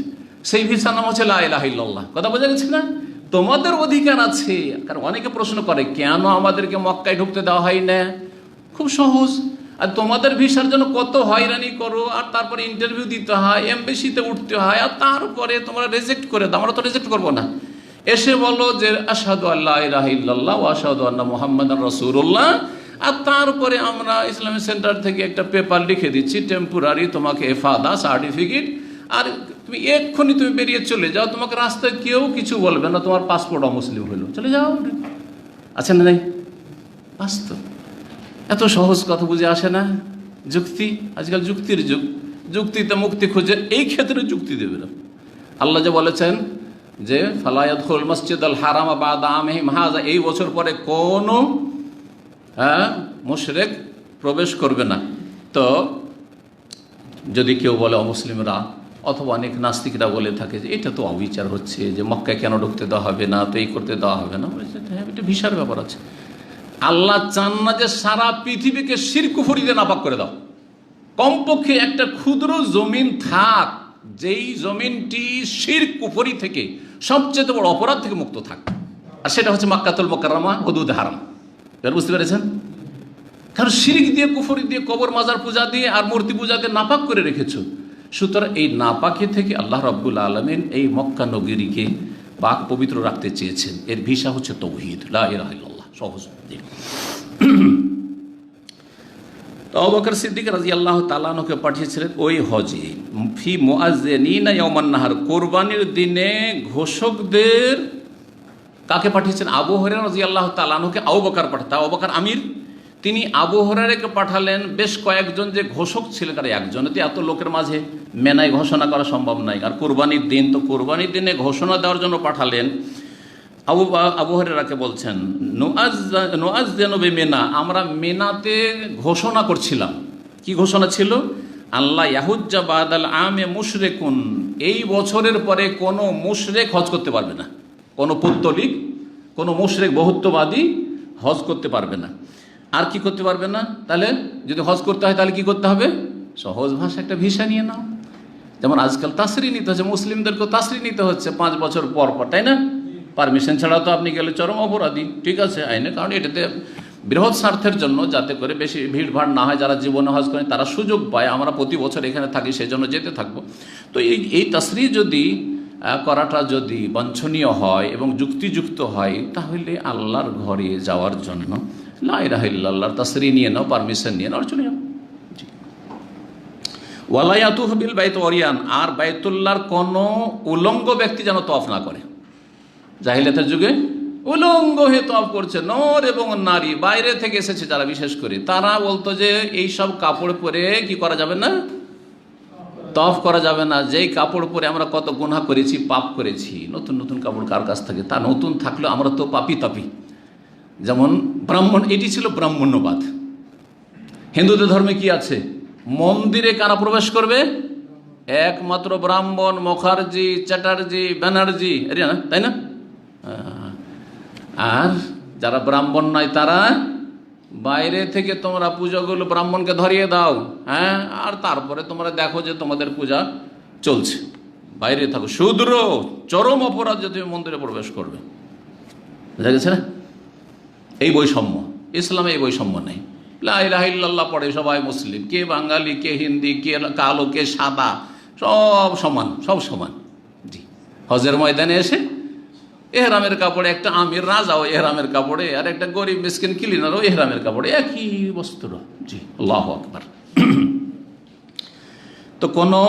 Speaker 1: সেই ভিসার নাম হচ্ছে লা ইলাহা ইল্লাল্লাহ। কথা বোঝা গেছে না? তোমাদের অধিকার আছে। কারণ অনেকে প্রশ্ন করে কেন আমাদেরকে মক্কায় ঢুকতে দেওয়া হয় না? খুব সহজ। আর তোমাদের ভিসার জন্য কত হয়রানি করো, আর তারপরে ইন্টারভিউ দিতে হয়, এমবেসিতে উঠতে হয়, আর তারপরে তোমরা রিজেক্ট করে দাও। আমরা তো রিজেক্ট করবো না। এসে বলো যে আশহাদু আল্লা ইলাহা ইল্লাল্লাহ ওয়া আশহাদু আন্না মুহাম্মাদান রাসূলুল্লাহ, আর তারপরে আমরা ইসলামিক সেন্টার থেকে একটা পেপার লিখে দিচ্ছি, টেম্পোরারি তোমাকে এফাদা সার্টিফিকেট, আর তুমি এক্ষুনি তুমি বেরিয়ে চলে যাও, তোমাকে রাস্তায় কেউ কিছু বলবে না, তোমার পাসপোর্ট অমুসলিম হইলো, চলে যাও। আছে না নাই? বাস্তব। এত সহজ কথা বুঝে আসে না? যুক্তি, আজকাল যুক্তির যুগ, যুক্তিতে মুক্তি খুঁজে এই ক্ষেত্রে যুক্তি দেবে না। আল্লাহ যে বলেছেন যে ফালা ইয়াদখুল মাসজিদাল হারাম বাদা আমিহিম হাযা, এই বছর পরে কোন মুশরিক প্রবেশ করবে না। তো যদি কেউ বলে অমুসলিমরা অথবা অনেক নাস্তিকরা বলে থাকে যে এটা তো অবিচার হচ্ছে, যে মক্কায় কেন ঢুকতে দেওয়া হবে না, তো এই করতে দেওয়া হবে না, হ্যাঁ এটা ভিসার ব্যাপার আছে। আল্লাহ চান না যে সারা পৃথিবীকে শিরক কুফরি দিয়ে নাপাক করে দাও। কমপক্ষে একটা ক্ষুদ্র জমিন থাক, যেই জমিনটি শিরক কুফরি থেকে সবচেয়ে বড় অপরাধ থেকে মুক্ত থাক, আর সেটা হচ্ছে মক্কাতুল মুকাররমা, হুদুদ হারাম। বুঝতে পেরেছেন? কারণ শিরক দিয়ে, কুফরি দিয়ে, কবর মাজার পূজা দিয়ে আর মূর্তি পূজা দিয়ে নাপাক করে রেখেছো। সুতরাং এই নাপাকি থেকে আল্লাহ রাব্বুল আলামিন এই মক্কা নগরীকে পাক পবিত্র রাখতে চেয়েছেন। এর ভিসা হচ্ছে তাওহীদ, লা ইলাহা ইল্লাল্লাহ। সহজ। তো আবু বকর সিদ্দিক রাদিয়াল্লাহু তাআলা আনহুকে পাঠিয়েছিলেন ওই হজে, ফি মুআজ্জিনিনা ইয়াওমান নাহার, কোরবানির দিনে ঘোষকদের। কাকে পাঠিয়েছেন? আবু হুরায়রা রাদিয়াল্লাহু তাআলা আনহুকে আবু বকর পাঠাতে, আবু বকর আমির, তিনি আবু হুরায়রাকে পাঠালেন। বেশ কয়েকজন যে ঘোষক ছিলেন, কারণ একজনেতে এত লোকের মাঝে মেনায় ঘোষণা করা সম্ভব নয়, আর কোরবানির দিন, তো কোরবানির দিনে ঘোষণা দেওয়ার জন্য পাঠালেন। আবু হুরায়রাকে বলছেন নুআজ্জিনু বিমিনা, আমরা মিনাতে ঘোষণা করছিলাম। কি ঘোষণা ছিল? আল্লাহ ইয়াহুজ্জা বাদাল আমে মুশরিকুন, এই বছরের পরে কোনো মুশরিক হজ করতে পারবে না, কোনো পুত্তলিক, কোনো মুশরিক বহুত্ববাদী হজ করতে পারবে না। আর কি করতে পারবে না? তাহলে যদি হজ করতে হয় তাহলে কি করতে হবে? সহজ ভাষা একটা ভিসা নিয়ে নাও। যেমন আজকাল তাসরি নিতে হচ্ছে, মুসলিমদেরকেও তাসরি নিতে হচ্ছে 5 বছর পর পর, তাই না? পারমিশন ছাড়া তো আপনি গেলে চরম অপরাধী, ঠিক আছে আইনে। কারণ এটাতে বৃহৎ স্বার্থের জন্য, যাতে করে বেশি ভিড়ভাড় না হয়, যারা জীবনে হজ করেন তারা সুযোগ পায়। আমরা প্রতি বছর এখানে থাকি, সেই জন্য যেতে থাকবো। তো এই তাসরি যদি করাটা যদি বাঞ্ছনীয় হয় এবং যুক্তিযুক্ত হয়, তাহলে আল্লাহর ঘরে যাওয়ার জন্য লা ইলাহা ইল্লাল্লাহর তাসরি নিয়ে নাও, পারমিশন নিয়ে নাও, চলে যাও। ওয়ালা ইয়াতুফু বিল বাইত ওরিয়ান, আর বাইতুল্লাহর কোনো উলঙ্গ ব্যক্তি যেন তওয়াফ না করে। জাহিলিয়াতের যুগে উলঙ্গ হয়ে তওয়াফ করছে নর এবং নারী, বাইরে থেকে এসেছে যারা, বিশেষ করে তারা বলতো যে এই সব কাপড় পরে কি করা যাবে না, তওয়াফ করা যাবে না। যেই কাপড় পরে আমরা কত গুনাহ করেছি, পাপ করেছি। নতুন নতুন কাপড় কার কাছ থেকে? তা নতুন থাকলেও আমরা তো পাপি তাপি। যেমন ব্রাহ্মণ, এটি ছিল ব্রাহ্মণ্যবাদ। হিন্দুদের ধর্মে কি আছে? মন্দিরে কারা প্রবেশ করবে? একমাত্র ব্রাহ্মণ, মুখার্জি, চ্যাটার্জি, ব্যানার্জি, তাই না? আর যারা ব্রাহ্মণ নয় তারা বাইরে থেকে তোমরা পূজাগুলো ব্রাহ্মণকে ধরিয়ে দাও, হ্যাঁ, আর তারপরে তোমরা দেখো যে তোমাদের পূজা চলছে, বাইরে থাকো। শূদ্র, চরম অপরাধ যে তুমি মন্দিরে প্রবেশ করবে। বুঝা গেছে না? এই বৈষম্য, ইসলামে এই বৈষম্য নেই। লা ইলাহা ইল্লাল্লাহ পড়ে সবাই মুসলিম, কে বাঙালি, কে হিন্দি, কে কালো, কে সাদা, সব সমান, সব সমান। জি, হজের ময়দানে এসে এহরামের কাপড়ে, একটা আমির রাজাও এহরামের কাপড়ে, আর একটা গরিব মিসকিন ক্লিনারও এহরামের কাপড়ে, একই বস্ত্র। জি, আল্লাহু আকবার। তো কোনো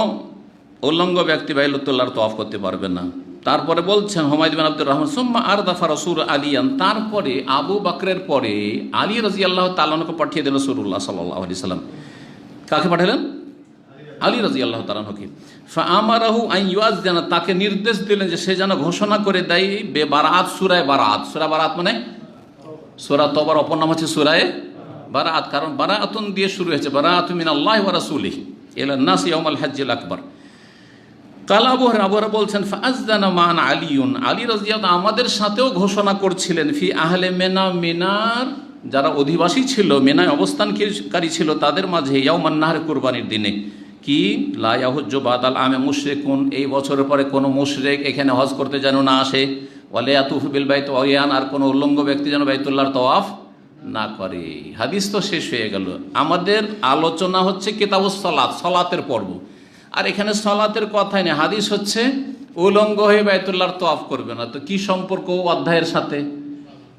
Speaker 1: উলঙ্গ ব্যক্তি বাইতুল্লাহর তওয়াফ করতে পারবে না। তারপরে বলছেন হুমায়দ বিন আব্দুর রহমান, সুম্মা আরদাফা রাসূল আলিয়ান, তারপরে আবু বকরের পরে আলী রাদিয়াল্লাহু তাআলা আনহুকে পাঠিয়ে দিলেন রাসূলুল্লাহ সাল্লাল্লাহু আলাইহি সাল্লাম। কাকে পাঠালেন? আলী রাদিয়াল্লাহু তাআলা আনহুকে। ফাআমারাহু আন ইউআযযানা, তাকে নির্দেশ দিলেন যে সে যেন ঘোষণা করে দেয় বেবারাত, সূরা বারাত। সূরা বারাত মানে সূরা তওবার অপর নাম হচ্ছে সূরা বারাত, কারণ বারাআতুন দিয়ে শুরু হয়েছে, বারাআতু মিনাল্লাহি ওয়া রাসূলিহি ইলা নাস ইয়াউমাল হজ্জিল আকবার। কাল আবু হুরায়রা বলছেন, ফাআযযানা মান আলিয়ুন, আলী রাদিয়াল্লাহু আমাদের সাথেও ঘোষণা করছিলেন, ফি আহলে মিনা, মিনার যারা অধিবাসী ছিল, মিনায় অবস্থানকারী ছিল তাদের মাঝে, ইয়াউমান নাহর, কুরবানির দিনে, কি লা ইয়াহুজ্জু বাদাল আমে মুশরিকুন, এই বছরের পরে কোনো মুশরিক এখানে হজ করতে যেন না আসে, ওয়ালা ইয়াতুফু বিল বাইত ওয়ায়ান, আর কোনো উলঙ্গ ব্যক্তি যেন বাইতুল্লাহর তওয়াফ না করে। হাদিস তো শেষ হয়ে গেল। আমাদের আলোচনা হচ্ছে কিতাবুস সালাত, সালাতের পর্ব, আর এখানে সালাতের কথাই নেই। হাদিস হচ্ছে উলঙ্গ হয়ে বাইতুল্লাহর তওয়াফ করবে না। তো কি সম্পর্ক অধ্যায়ের সাথে,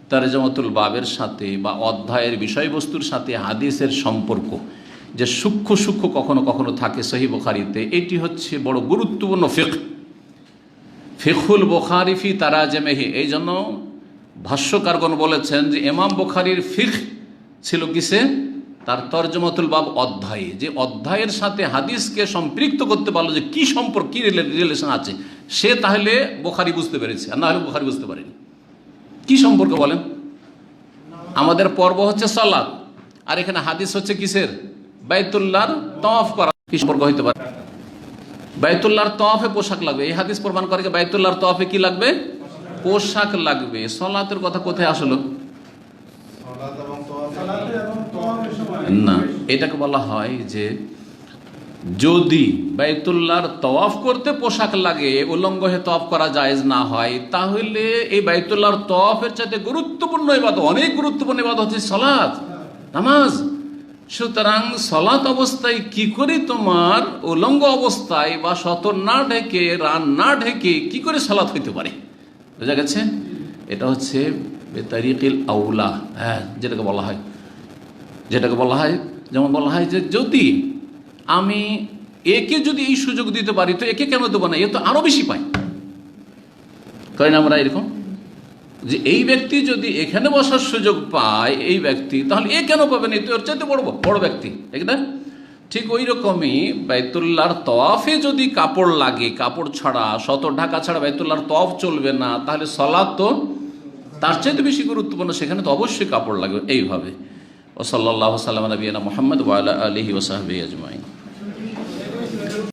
Speaker 1: তারজামাতুল বাবের সাথে বা অধ্যায়ের বিষয়বস্তুর সাথে হাদিসের সম্পর্ক যে সূক্ষ্ম সূক্ষ্ম কখনো কখনো থাকে সহিহ বুখারীতে, এটি হচ্ছে বড় গুরুত্বপূর্ণ ফিকহুল বুখারী ফি তারাজুমিহি। এই জন্য ভাষ্যকারগণ বলেছেন যে ইমাম বুখারীর ফিকহ ছিল কিসে? তার তরজমাতুল বাব অধ্যায়ে, যে অধ্যায়ের সাথে হাদিসকে সম্পৃক্ত করতে পারলো, যে কি সম্পর্ক, কি রিলেশন আছে, সে তাহলে বুখারী বুঝতে পেরেছে, আর না হলে বুখারী বুঝতে পারেনি। কি সম্পর্ক বলেন? আমাদের পর্ব হচ্ছে সালাত, আর এখানে হাদিস হচ্ছে কিসের? বাইতুল্লাহর তওয়াফ করা। কি সম্পর্ক হইতে পারে? বাইতুল্লাহর তওয়াফে পোশাক লাগবে, এই হাদিস প্রমাণ করে যে বাইতুল্লাহর তওয়াফে কি লাগবে? পোশাক লাগবে। সালাতের কথা কোথায় আসলো? না, এটাকে বলা হয় যে যদি বাইতুল্লাহর তওয়াফ করতে পোশাক লাগে, উলঙ্গ হয়ে তওয়াফ করা জায়েজ না হয়, তাহলে এই বাইতুল্লাহর তওয়াফের চাইতে গুরুত্বপূর্ণ ইবাদত, অনেক গুরুত্বপূর্ণ ইবাদত হচ্ছে সালাত, নামাজ। সুতরাং সালাত অবস্থায় কি করে তোমার উলঙ্গ অবস্থায় বা সতর না ঢেকে, রান না ঢেকে কি করে সালাত হইতে পারে? বোঝা গেছে? এটা হচ্ছে বেতারিকিল আউলা, হ্যাঁ, যেটাকে বলা হয়, যেমন বলা হয় যে যদি আমি একে যদি এই সুযোগ দিতে পারি তো একে কেন দেবো না, এ তো আরো বেশি পায়। করেন আমরা এরকম যে এই ব্যক্তি যদি এখানে বসার সুযোগ পায়, এই ব্যক্তি, তাহলে এ কেন পাবে না? তো ওর চাইতে বড় ব্যক্তি, ঠিক না? ঠিক ওই রকমই বাইতুল্লাহর তওয়াফে যদি কাপড় লাগে, কাপড় ছাড়া, সতর ঢাকা ছাড়া বাইতুল্লাহর তওয়াফ চলবে না, তাহলে সালাত তো তার চাইতে বেশি গুরুত্বপূর্ণ, সেখানে তো অবশ্যই কাপড় লাগবে। এইভাবে। ওয়া সাল্লাল্লাহু আলা নবিয়িনা মুহাম্মদ ওয়া আলা আলিহি ওয়া সাহবিহি আজমাইন।